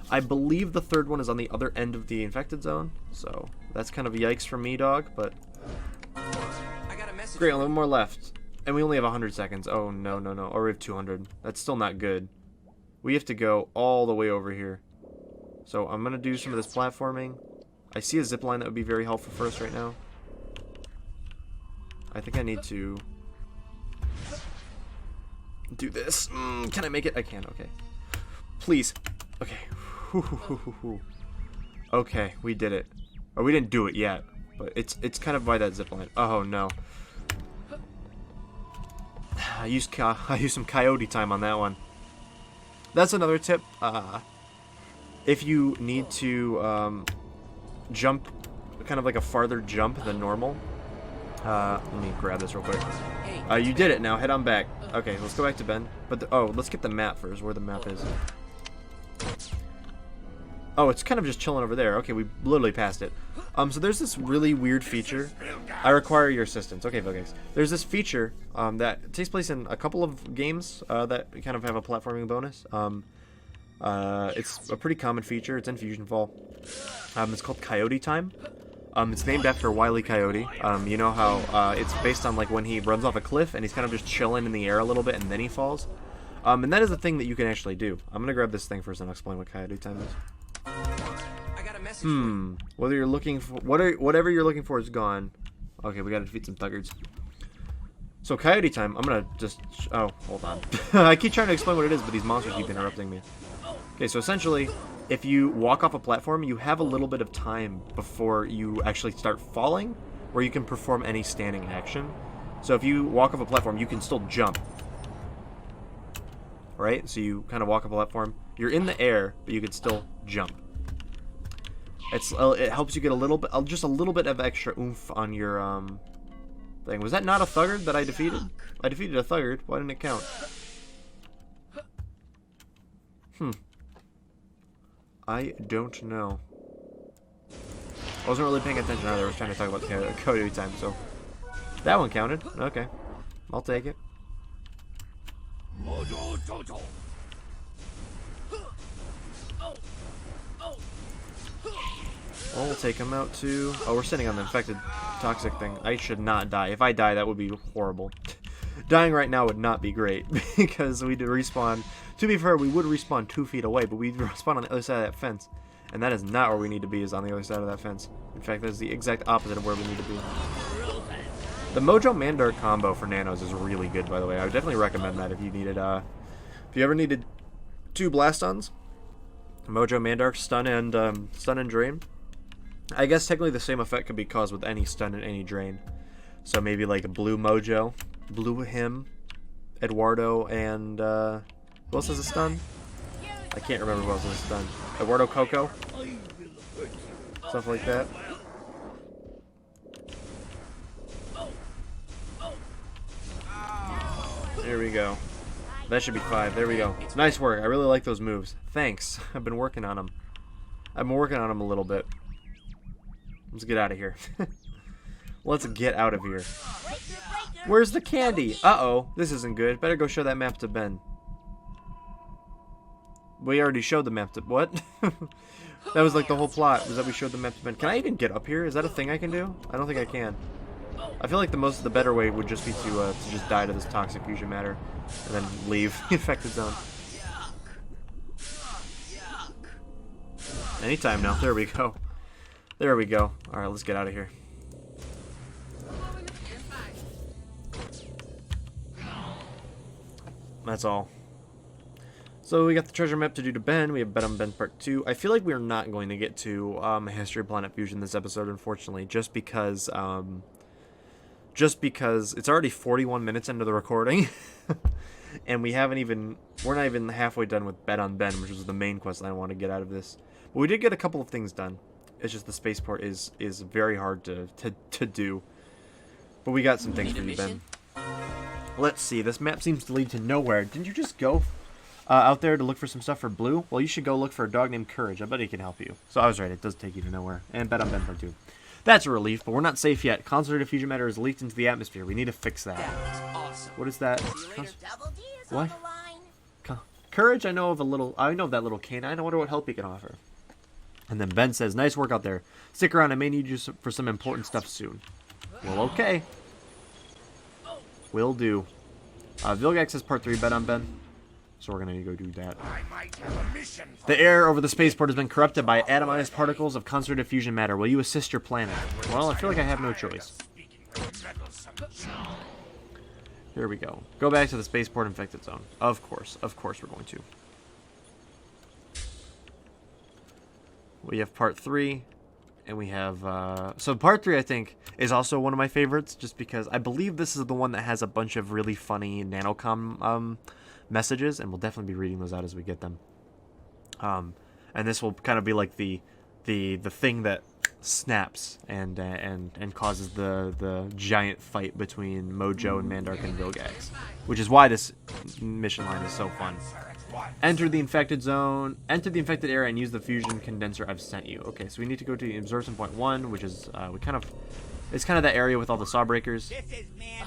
I believe the 3rd one is on the other end of the infected zone. So that's kind of yikes for me, dog. But I got a message. great, a little more left. And we only have 100 seconds. Oh, no, no, no. Or we have 200. That's still not good. We have to go all the way over here. So I'm going to do some of this platforming. I see a zip line that would be very helpful for us right now. I think I need to do this. Can I make it? I can. Okay. Please. Okay. Okay, we did it. Or we didn't do it yet, but it's kind of by that zip line. Oh no. I used some coyote time on that one. That's another tip. If you need to jump, kind of like a farther jump than normal. Let me grab this real quick. You did it now. Head on back. Okay, let's go back to Ben. But let's get the map first. Where the map is. Oh, it's kind of just chilling over there. Okay, we literally passed it. So there's this really weird feature. I require your assistance. Okay, Vogex. There's this feature that takes place in a couple of games that kind of have a platforming bonus. It's a pretty common feature. It's in Fusion Fall. It's called Coyote Time. It's named after Wile E. Coyote. You know how it's based on like when he runs off a cliff and he's kind of just chilling in the air a little bit and then he falls. And that is a thing that you can actually do. I'm gonna grab this thing first and I'll explain what Coyote Time is. I got a message. Whether you're looking for whatever you're looking for is gone. Okay, we gotta defeat some thuggards. So Coyote Time. I'm gonna just hold on. I keep trying to explain what it is, but these monsters keep interrupting me. Okay, so essentially, if you walk off a platform, you have a little bit of time before you actually start falling, where you can perform any standing action. So if you walk off a platform, you can still jump. Right? So you kind of walk off a platform. You're in the air, but you can still jump. It helps you get a little bit, just a little bit of extra oomph on your thing. Was that not a thuggard that I defeated? I defeated a thuggard. Why didn't it count? I don't know. I wasn't really paying attention either. I was trying to talk about the Coyote Time, so that one counted. Okay, I'll take it. Well, we'll take him out too. Oh, we're sitting on the infected toxic thing. I should not die. If I die, that would be horrible. Dying right now would not be great because we'd respawn. To be fair, we would respawn 2 feet away, but we'd respawn on the other side of that fence. And that is not where we need to be, is on the other side of that fence. In fact, that is the exact opposite of where we need to be. The Mojo Mandark combo for nanos is really good, by the way. I would definitely recommend that if you needed, if you ever needed 2 Blastons, Mojo Mandark, Stun and Drain. I guess technically the same effect could be caused with any stun and any drain. So maybe like a blue Mojo, blue him, Eduardo, and who else has a stun? I can't remember who else has a stun. Eduardo Coco? Stuff like that. There we go. That should be 5. There we go. Nice work. I really like those moves. Thanks. I've been working on them. I've been working on them a little bit. Let's get out of here. Let's get out of here. Where's the candy? Uh-oh. This isn't good. Better go show that map to Ben. We already showed the map to... What? That was like the whole plot, was that we showed the map to Ben. Can I even get up here? Is that a thing I can do? I don't think I can. I feel like the better way would just be to just die to this toxic fusion matter and then leave the infected zone. Anytime now. There we go. There we go. Alright, let's get out of here. That's all. So we got the treasure map to do to Ben. We have Bet on Ben Part 2. I feel like we're not going to get to History of Planet Fusion this episode, unfortunately, just because it's already 41 minutes into the recording, and we're not even halfway done with Bet on Ben, which was the main quest that I want to get out of this. But we did get a couple of things done. It's just the spaceport is very hard to do. But we got some things for you, Ben. Let's see. This map seems to lead to nowhere. Didn't you just go out there to look for some stuff for Blue? Well, you should go look for a dog named Courage. I bet he can help you. So I was right. It does take you to nowhere. And Bet on Ben Part 2. That's a relief, but we're not safe yet. Concentrated fusion matter is leaked into the atmosphere. We need to fix that. Awesome. What is that? Double D is What? on the line. Courage, I know of that little canine. I wonder what help he can offer. And then Ben says, nice work out there. Stick around, I may need you for some important stuff soon. Well, okay. Will do. Vilgax has Part 3 Bet on Ben. So we're going to go do that. The air over the spaceport has been corrupted by atomized particles of concentrated fusion matter. Will you assist your planet? Well, I feel like I have no choice. Here we go. Go back to the spaceport infected zone. Of course we're going to. We have Part 3, and we have... so Part 3, I think, is also one of my favorites, just because I believe this is the one that has a bunch of really funny nanocom messages, and we'll definitely be reading those out as we get them. And this will kind of be like the thing that snaps and causes the giant fight between Mojo and Mandark and Vilgax, which is why this mission line is so fun. Enter the infected zone, enter the infected area, and use the fusion condenser I've sent you. Okay, so we need to go to the absorption point 1, which is it's kind of that area with all the Sawbreakers.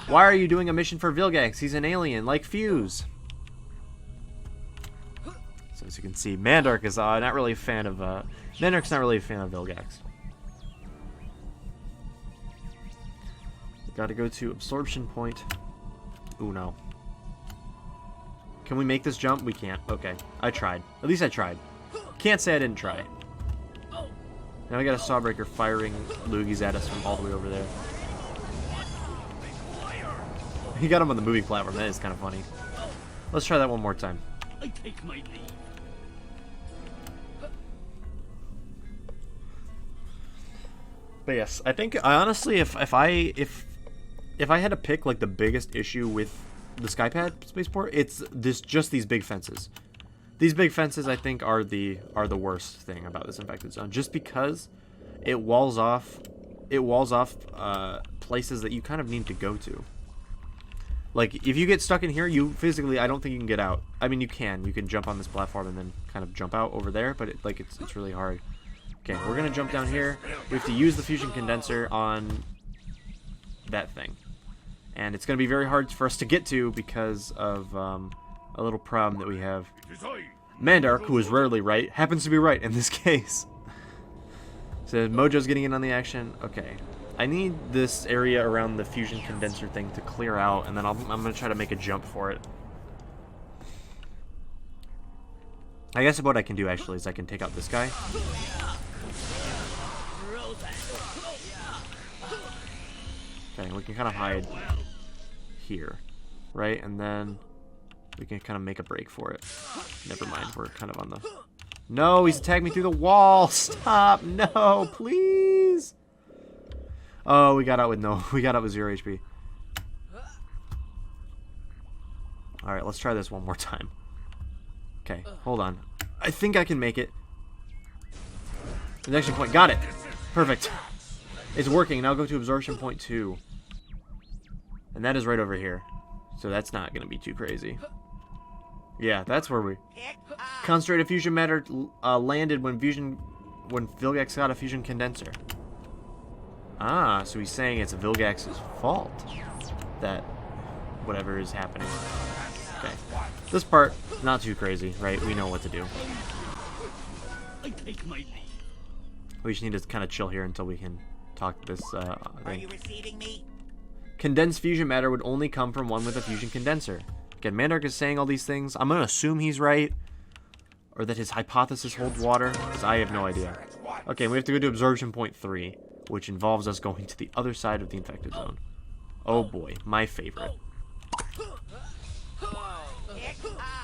Why are you doing a mission for Vilgax? He's an alien, like Fuse. So as you can see, Mandark is not really a fan of Mandark's not really a fan of Vilgax. Got to go to absorption point. Ooh, no. Can we make this jump? We can't. Okay. I tried. At least I tried. Can't say I didn't try. Now we got a Sawbreaker firing loogies at us from all the way over there. He got him on the moving platform. That is kind of funny. Let's try that one more time. I take my leave. But yes, I think honestly, if I had to pick like the biggest issue with the Skypad spaceport, it's just these big fences. These big fences, I think, are the worst thing about this infected zone, just because it walls off places that you kind of need to go to. Like if you get stuck in here, I don't think you can get out. I mean, you can jump on this platform and then kind of jump out over there, but it's really hard. Okay, we're gonna jump down here. We have to use the fusion condenser on that thing. And it's going to be very hard for us to get to because of a little problem that we have. Mandark, who is rarely right, happens to be right in this case. So Mojo's getting in on the action. Okay. I need this area around the fusion condenser thing to clear out, and then I'm going to try to make a jump for it. I guess what I can do, actually, is I can take out this guy. Okay, we can kind of hide here, right? And then we can kind of make a break for it. Never mind, we're kind of on the... No, he's attacked me through the wall! Stop! No, please! Oh, we got out with no. We got out with 0 HP. Alright, let's try this one more time. Okay, hold on. I think I can make it. Connection point. Got it. Perfect. It's working. Now go to absorption point 2. And that is right over here. So that's not going to be too crazy. Yeah, that's where we... Concentrated fusion matter landed when Vilgax got a fusion condenser. Ah, so he's saying it's Vilgax's fault that whatever is happening. Okay. This part, not too crazy, right? We know what to do. I take my leave. We just need to kind of chill here until we can talk to this Are thing. you receiving me? Condensed fusion matter would only come from one with a fusion condenser. Again, Mandark is saying all these things. I'm going to assume he's right. Or that his hypothesis holds water. Because I have no idea. Okay, we have to go to absorption point 3. Which involves us going to the other side of the infected zone. Oh boy, my favorite.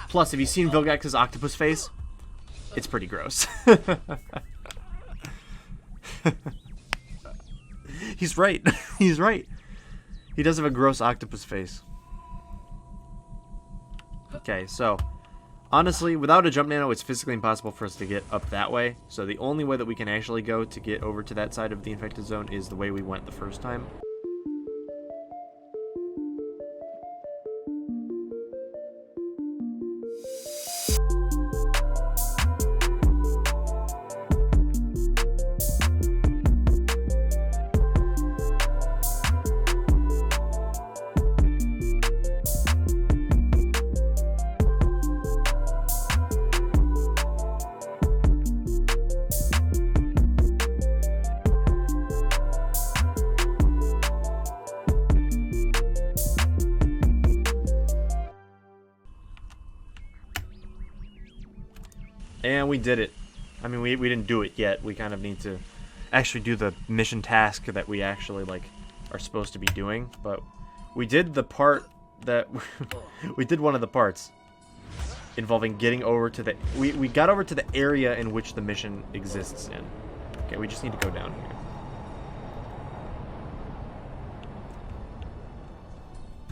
Plus, have you seen Vilgax's octopus face? It's pretty gross. He's right. He's right. He does have a gross octopus face. Okay, so honestly, without a jump nano, it's physically impossible for us to get up that way. So the only way that we can actually go to get over to that side of the infected zone is the way we went the first time. And we did it. I mean, we didn't do it yet. We kind of need to actually do the mission task that we actually, like, are supposed to be doing. But we did the part that... we did one of the parts involving getting over to the... We got over to the area in which the mission exists in. Okay, we just need to go down here.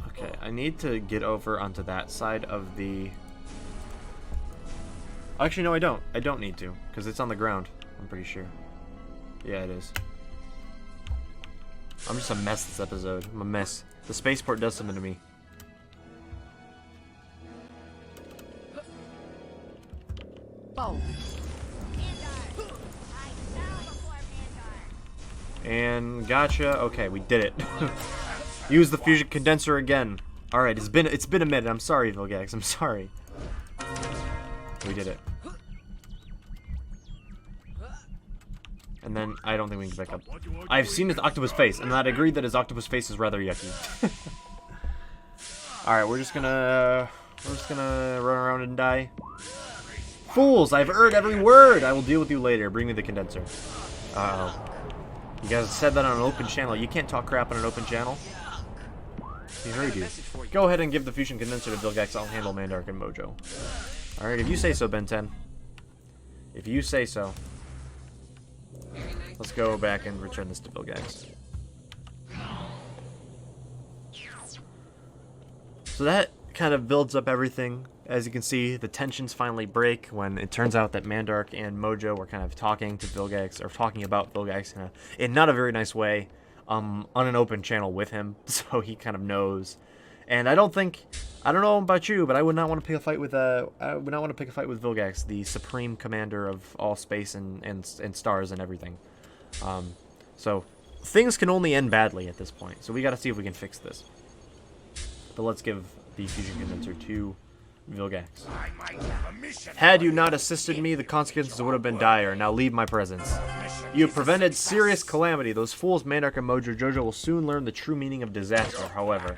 Okay, I need to get over onto that side of the... Actually, no, I don't. I don't need to, because it's on the ground, I'm pretty sure. Yeah, it is. I'm just a mess this episode. I'm a mess. The spaceport does something to me. Oh. And gotcha. Okay, we did it. Use the fusion condenser again. Alright, it's been a minute. I'm sorry, Vilgax. I'm sorry. We did it. And then I don't think we can get back up. I've seen his octopus face, and I'd agree that his octopus face is rather yucky. Alright, we're just gonna run around and die. Fools! I've heard every word! I will deal with you later. Bring me the condenser. Uh-oh. You guys said that on an open channel. You can't talk crap on an open channel. He heard you. Go ahead and give the fusion condenser to Vilgax. I'll handle Mandark and Mojo. Alright, if you say so, Ben 10. If you say so. Let's go back and return this to Vilgax. So that kind of builds up everything. As you can see, the tensions finally break when it turns out that Mandark and Mojo were kind of talking to Vilgax, or talking about Vilgax in not a very nice way, on an open channel with him, so he kind of knows. And I don't know about you, but I would not want to pick a fight with Vilgax, the supreme commander of all space and stars and everything. So things can only end badly at this point. So we got to see if we can fix this. But let's give the fusion condenser to Vilgax. Had you not assisted me, the consequences would have been dire. Now leave my presence. You have prevented serious calamity. Those fools, Mandark and Mojo Jojo, will soon learn the true meaning of disaster, however.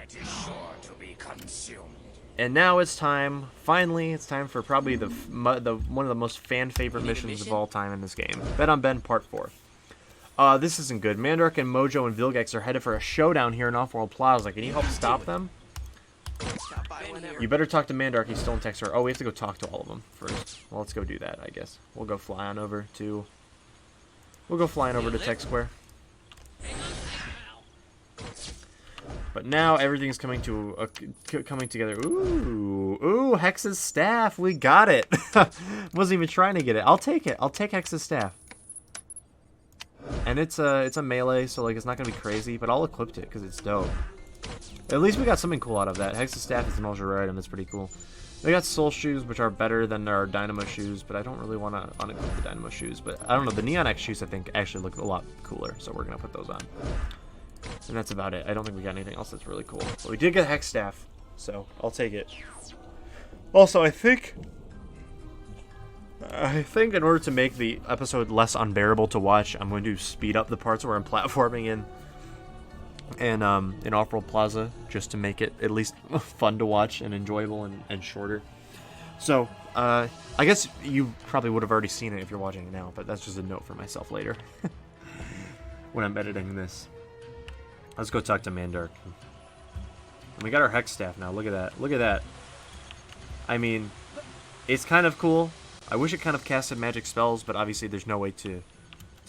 And now it's time, finally, it's time for probably one of the most fan-favorite missions of all time in this game. Bet on Ben Part 4. This isn't good. Mandark and Mojo and Vilgax are headed for a showdown here in Offworld Plaza. Can you help stop them? You better talk to Mandark. He's still in Texas. Oh, we have to go talk to all of them first. Well, let's go do that, I guess. We'll go fly on over to... We'll go flying over to Tech Square. But now everything's coming together. Ooh, Hex's staff. We got it. Wasn't even trying to get it. I'll take it. I'll take Hex's staff. And it's a melee, so like it's not gonna be crazy, but I'll equip it because it's dope. At least we got something cool out of that. Hex's staff is the most rare item. That's pretty cool. We got soul shoes, which are better than our dynamo shoes, but I don't really want to unequip the dynamo shoes. But I don't know. The Neon X shoes I think actually look a lot cooler, so we're gonna put those on. And that's about it. I don't think we got anything else that's really cool. But we did get Hex staff, so I'll take it. Also, I think in order to make the episode less unbearable to watch, I'm going to speed up the parts where I'm platforming in Off-World Plaza, just to make it at least fun to watch and enjoyable and shorter. So, I guess you probably would have already seen it if you're watching it now, but that's just a note for myself later when I'm editing this. Let's go talk to Mandark. And we got our Hex staff now. Look at that. Look at that. I mean, it's kind of cool. I wish it kind of casted magic spells, but obviously there's no way to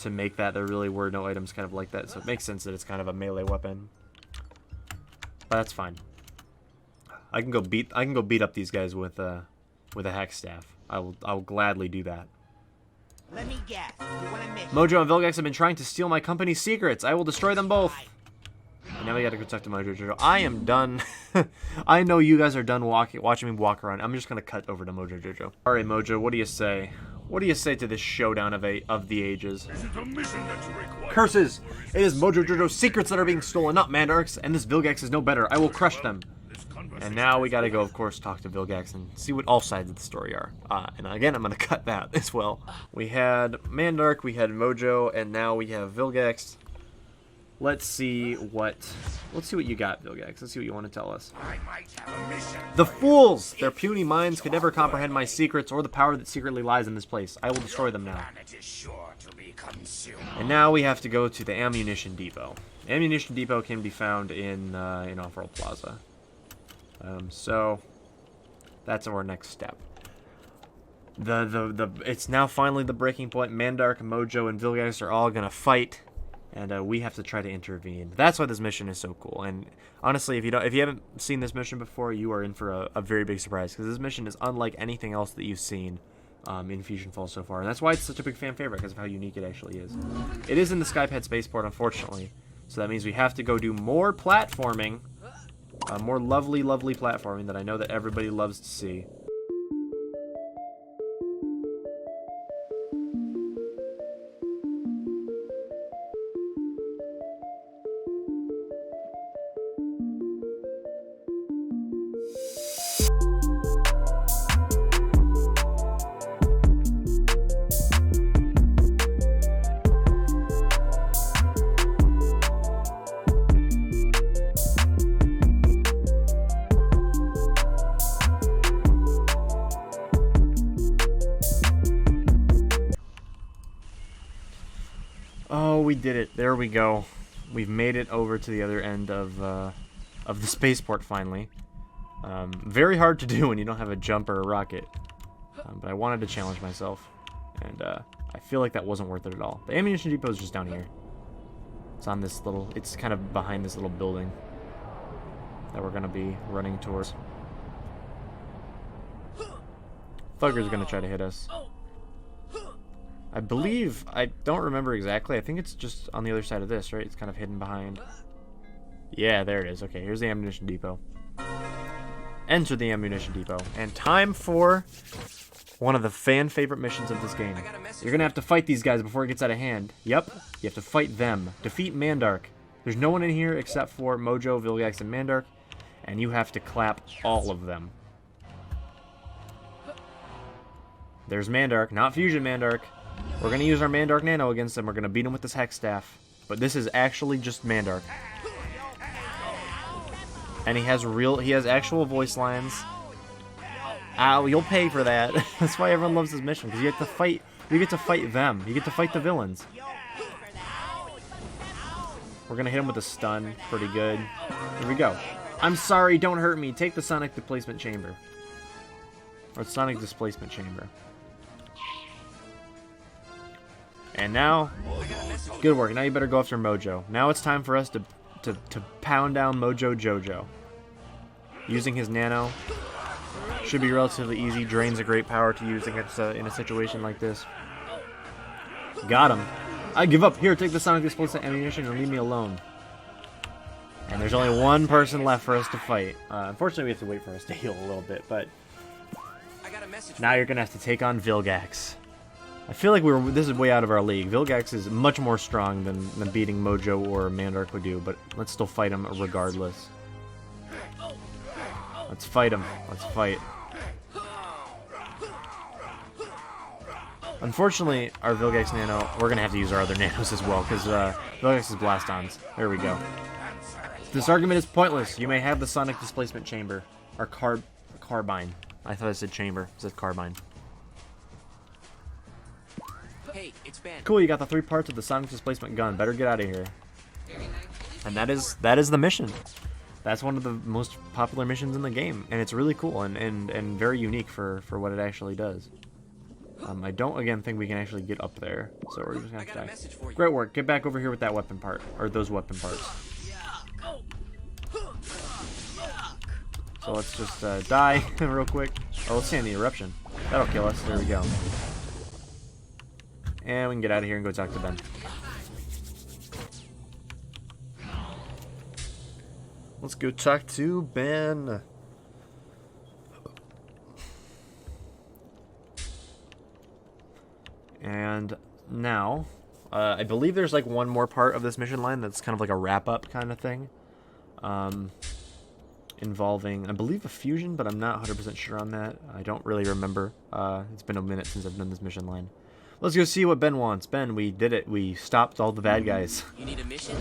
make that. There really were no items kind of like that, so it makes sense that it's kind of a melee weapon. But that's fine. I can go beat up these guys with a Hex staff. I will gladly do that. Let me guess. You want a mission? Mojo and Vilgax have been trying to steal my company's secrets. I will destroy them both. And now we gotta go talk to Mojo Jojo. I am done. I know you guys are done watching me walk around. I'm just gonna cut over to Mojo Jojo. Alright, Mojo, what do you say? What do you say to this showdown of the ages? Is it a mission that you require? Curses! It is Mojo Jojo's secrets that are being stolen, not Mandark's, and this Vilgax is no better. I will crush them. And now we gotta go, of course, talk to Vilgax and see what all sides of the story are. And again, I'm gonna cut that as well. We had Mandark, we had Mojo, and now we have Vilgax. Let's see what you got, Vilgax. Let's see what you want to tell us. I might have a mission. The fools! Their puny minds could never comprehend my secrets or the power that secretly lies in this place. I will destroy them now. Planet is sure to be consumed. And now we have to go to the ammunition depot. Ammunition depot can be found in Off-World Plaza. So that's our next step. It's now finally the breaking point. Mandark, Mojo, and Vilgax are all gonna fight. And we have to try to intervene. That's why this mission is so cool. And honestly, if you haven't seen this mission before, you are in for a very big surprise, because this mission is unlike anything else that you've seen in Fusion Falls so far. And that's why it's such a big fan favorite, because of how unique it actually is. It is in the Skypad spaceport, unfortunately. So that means we have to go do more platforming, more lovely, lovely platforming that I know that everybody loves to see. Oh, we did it. There we go. We've made it over to the other end of the spaceport finally. Very hard to do when you don't have a jump or a rocket. But I wanted to challenge myself. And I feel like that wasn't worth it at all. The ammunition depot is just down here. It's on this little... It's kind of behind this little building that we're going to be running towards. Thugger's going to try to hit us. I believe, I don't remember exactly. I think it's just on the other side of this, right? It's kind of hidden behind. Yeah, there it is. Okay, here's the ammunition depot. Enter the ammunition depot. And time for one of the fan favorite missions of this game. You're gonna have to fight these guys before it gets out of hand. Yep, you have to fight them. Defeat Mandark. There's no one in here except for Mojo, Vilgax, and Mandark. And you have to clap all of them. There's Mandark, not Fusion Mandark. We're going to use our Mandark Nano against him. We're going to beat him with this Hex Staff. But this is actually just Mandark. And he has actual voice lines. Ow, you'll pay for that. That's why everyone loves this mission, because you get to fight them. You get to fight the villains. We're going to hit him with a stun. Pretty good. Here we go. I'm sorry, don't hurt me. Take the Sonic Displacement Chamber. Or Sonic Displacement Chamber. And now, good work. Now you better go after Mojo. Now it's time for us to to pound down Mojo Jojo. Using his nano should be relatively easy. Drains a great power to use against in a situation like this. Got him. I give up. Here, take the Sonic Explosive ammunition and leave me alone. And there's only one person left for us to fight. Unfortunately, we have to wait for us to heal a little bit, but I got a message. now you're gonna have to take on Vilgax. I feel like this is way out of our league. Vilgax is much more strong than beating Mojo or Mandark would do, but let's still fight him regardless. Let's fight him. Let's fight. Unfortunately, our Vilgax Nano, we're going to have to use our other Nanos as well, because Vilgax is Blastons. There we go. This argument is pointless. You may have the Sonic Displacement Chamber. Or Carbine. I thought it said chamber. It said Carbine. Hey, it's Ben. Cool, you got the 3 parts of the Sonic Displacement Gun. Better get out of here. And that is the mission. That's one of the most popular missions in the game, and it's really cool and very unique for what it actually does. I don't, again, think we can actually get up there, so we're just gonna have to die. Message for you. Great work. Get back over here with that weapon part, or those weapon parts. So let's just die real quick. Oh, let's stand the eruption. That'll kill us. There we go. And we can get out of here and go talk to Ben. Let's go talk to Ben. And now, I believe there's like one more part of this mission line that's kind of like a wrap-up kind of thing. Involving, I believe, a fusion, but I'm not 100% sure on that. I don't really remember. It's been a minute since I've done this mission line. Let's go see what Ben wants. Ben, we did it. We stopped all the bad guys. You need a mission?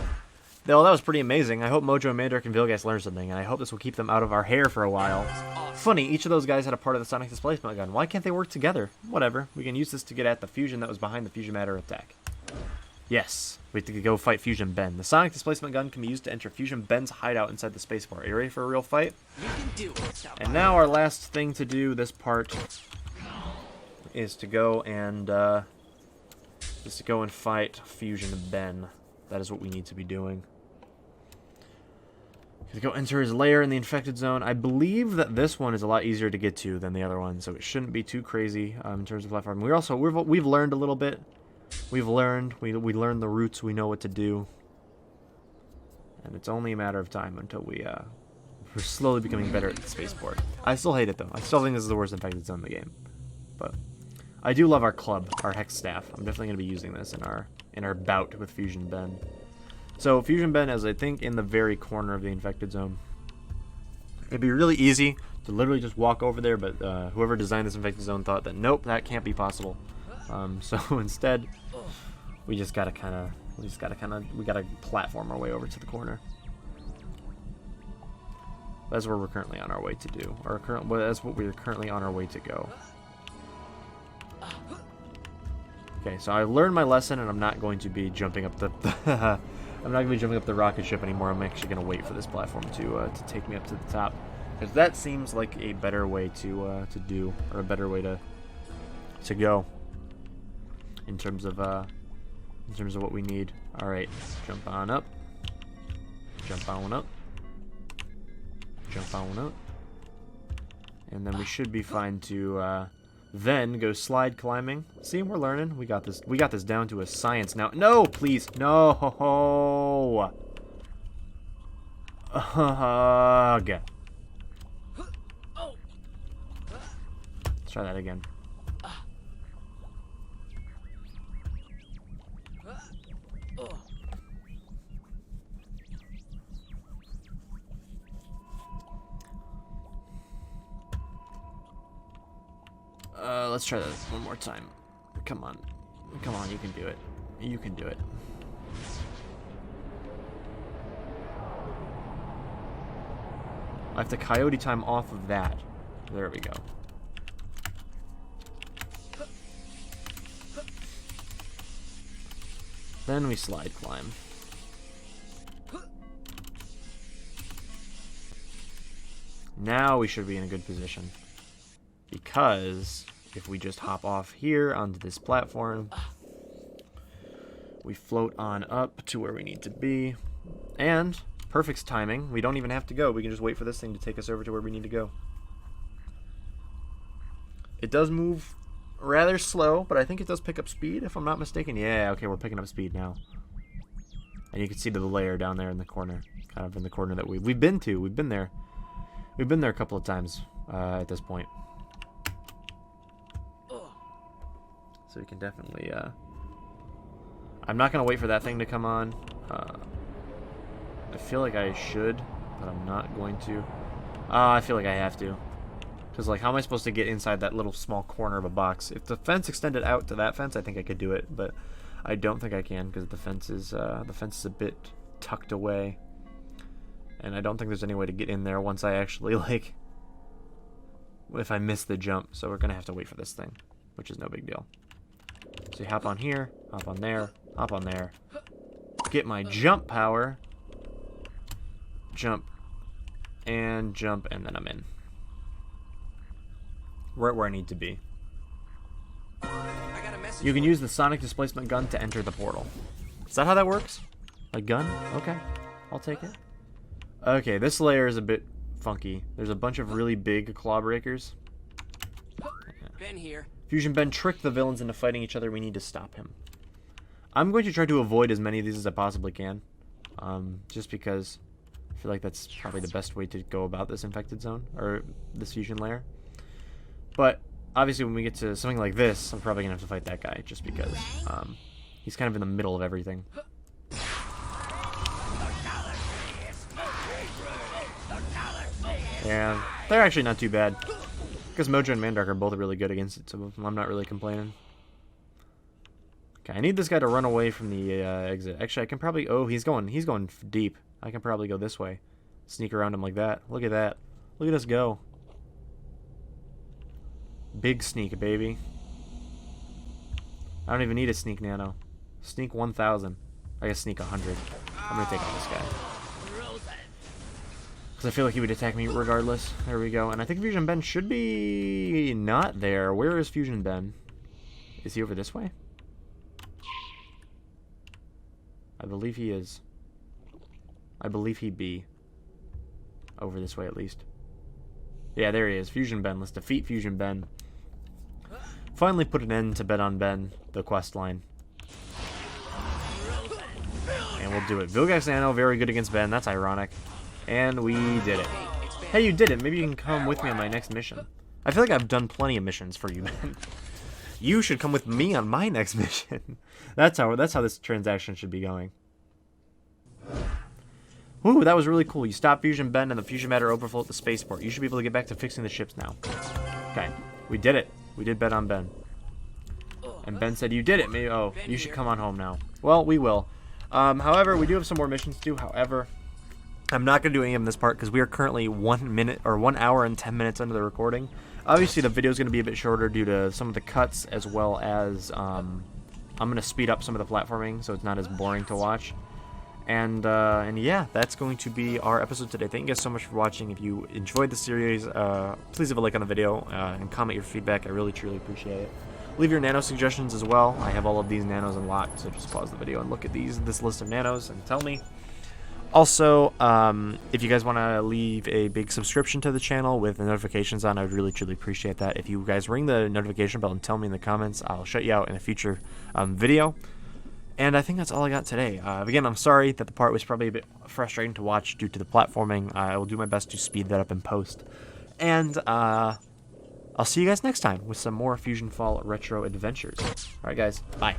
Well, that was pretty amazing. I hope Mojo, Mandark, and Vilgax learn something, and I hope this will keep them out of our hair for a while. Funny, each of those guys had a part of the Sonic Displacement Gun. Why can't they work together? Whatever. We can use this to get at the fusion that was behind the Fusion Matter attack. Yes, we have to go fight Fusion Ben. The Sonic Displacement Gun can be used to enter Fusion Ben's hideout inside the spaceport. Are you ready for a real fight? You can do it. And now our last thing to do this part is to go and fight Fusion Ben. That is what we need to be doing. To go enter his lair in the infected zone. I believe that this one is a lot easier to get to than the other one, so it shouldn't be too crazy in terms of platform. We've learned a little bit. We've learned. We learned the routes. We know what to do, and it's only a matter of time until we're slowly becoming better at the spaceport. I still hate it though. I still think this is the worst infected zone in the game, but I do love our club, our Hex Staff. I'm definitely going to be using this in our bout with Fusion Ben. So Fusion Ben is, I think, in the very corner of the infected zone. It'd be really easy to literally just walk over there, but whoever designed this infected zone thought that nope, that can't be possible. So instead, we gotta platform our way over to the corner. That's what we're currently on our way to do. That's what we're currently on our way to go. Okay, so I learned my lesson, and I'm not going to be jumping up the I'm not going to be jumping up the rocket ship anymore. I'm actually going to wait for this platform to take me up to the top, because that seems like a better way to do, or a better way to go in terms of what we need. All right, jump on up, jump on up, jump on up, and then we should be fine to then go slide climbing. See, we're learning. We got this. We got this down to a science now. No, please, no. Ugh. Let's try that again. Let's try that one more time. Come on. Come on, you can do it. You can do it. I have to coyote time off of that. There we go. Then we slide climb. Now we should be in a good position. Because if we just hop off here onto this platform, we float on up to where we need to be. And Perfect timing. We don't even have to go. We can just wait for this thing to take us over to where we need to go. It does move rather slow, but I think it does pick up speed, if I'm not mistaken. Yeah, okay, we're picking up speed now. And you can see the layer down there in the corner. Kind of in the corner that we've been to. We've been there. We've been there a couple of times at this point. So we can definitely... I'm not going to wait for that thing to come on. I feel like I should, but I'm not going to. I feel like I have to. Because, like, how am I supposed to get inside that little small corner of a box? If the fence extended out to that fence, I think I could do it, but I don't think I can because the fence is a bit tucked away. And I don't think there's any way to get in there once I actually, like, if I miss the jump. So we're going to have to wait for this thing, which is no big deal. So you hop on here, hop on there, hop on there. Get my jump power. Jump. And jump, and then I'm in. Right where I need to be. I got a message. You can use the sonic displacement gun to enter the portal. Is that how that works? A gun? Okay. I'll take it. Okay, this layer is a bit funky. There's a bunch of really big claw breakers. Ben here. Fusion Ben tricked the villains into fighting each other. We need to stop him. I'm going to try to avoid as many of these as I possibly can. Just because I feel like that's probably the best way to go about this infected zone, or this fusion layer. But obviously when we get to something like this, I'm probably going to have to fight that guy, just because he's kind of in the middle of everything. Yeah, they're actually not too bad. Because Mojo and Mandark are both really good against it, so I'm not really complaining. Okay, I need this guy to run away from the exit. Actually, I can probably... Oh, he's going deep. I can probably go this way. Sneak around him like that. Look at that. Look at us go. Big sneak, baby. I don't even need a sneak nano. Sneak 1,000. I guess sneak 100. I'm going to take out this guy. Because I feel like he would attack me regardless. There we go. And I think Fusion Ben should be not there. Where is Fusion Ben? Is he over this way? I believe he is. I believe he be. Over this way at least. Yeah, there he is. Fusion Ben. Let's defeat Fusion Ben. Finally put an end to Bet on Ben, the quest line. And we'll do it. Vilgax Nano, very good against Ben. That's ironic. And we did it. Hey, you did it. Maybe you can come with me on my next mission. I feel like I've done plenty of missions for you, Ben. You should come with me on my next mission. That's how this transaction should be going. Ooh, that was really cool. You stop Fusion Ben and the fusion matter overflow at the spaceport. You should be able to get back to fixing the ships now. Okay, we did it. We did Bet on Ben. And Ben said, you did it. Maybe, oh, you should come on home now. Well, we will. However, we do have some more missions to do. However, I'm not going to do any of this part because we are currently 1 hour and 10 minutes into the recording. Obviously, the video is going to be a bit shorter due to some of the cuts, as well as I'm going to speed up some of the platforming so it's not as boring to watch. And yeah, that's going to be our episode today. Thank you guys so much for watching. If you enjoyed the series, please leave a like on the video and comment your feedback. I really, truly appreciate it. Leave your nano suggestions as well. I have all of these nanos unlocked, so just pause the video and look at this list of nanos and tell me. Also, if you guys want to leave a big subscription to the channel with the notifications on, I would really, truly appreciate that. If you guys ring the notification bell and tell me in the comments, I'll shut you out in a future video. And I think that's all I got today. Again, I'm sorry that the part was probably a bit frustrating to watch due to the platforming. I will do my best to speed that up in post. And I'll see you guys next time with some more Fusion Fall retro adventures. Alright guys, bye.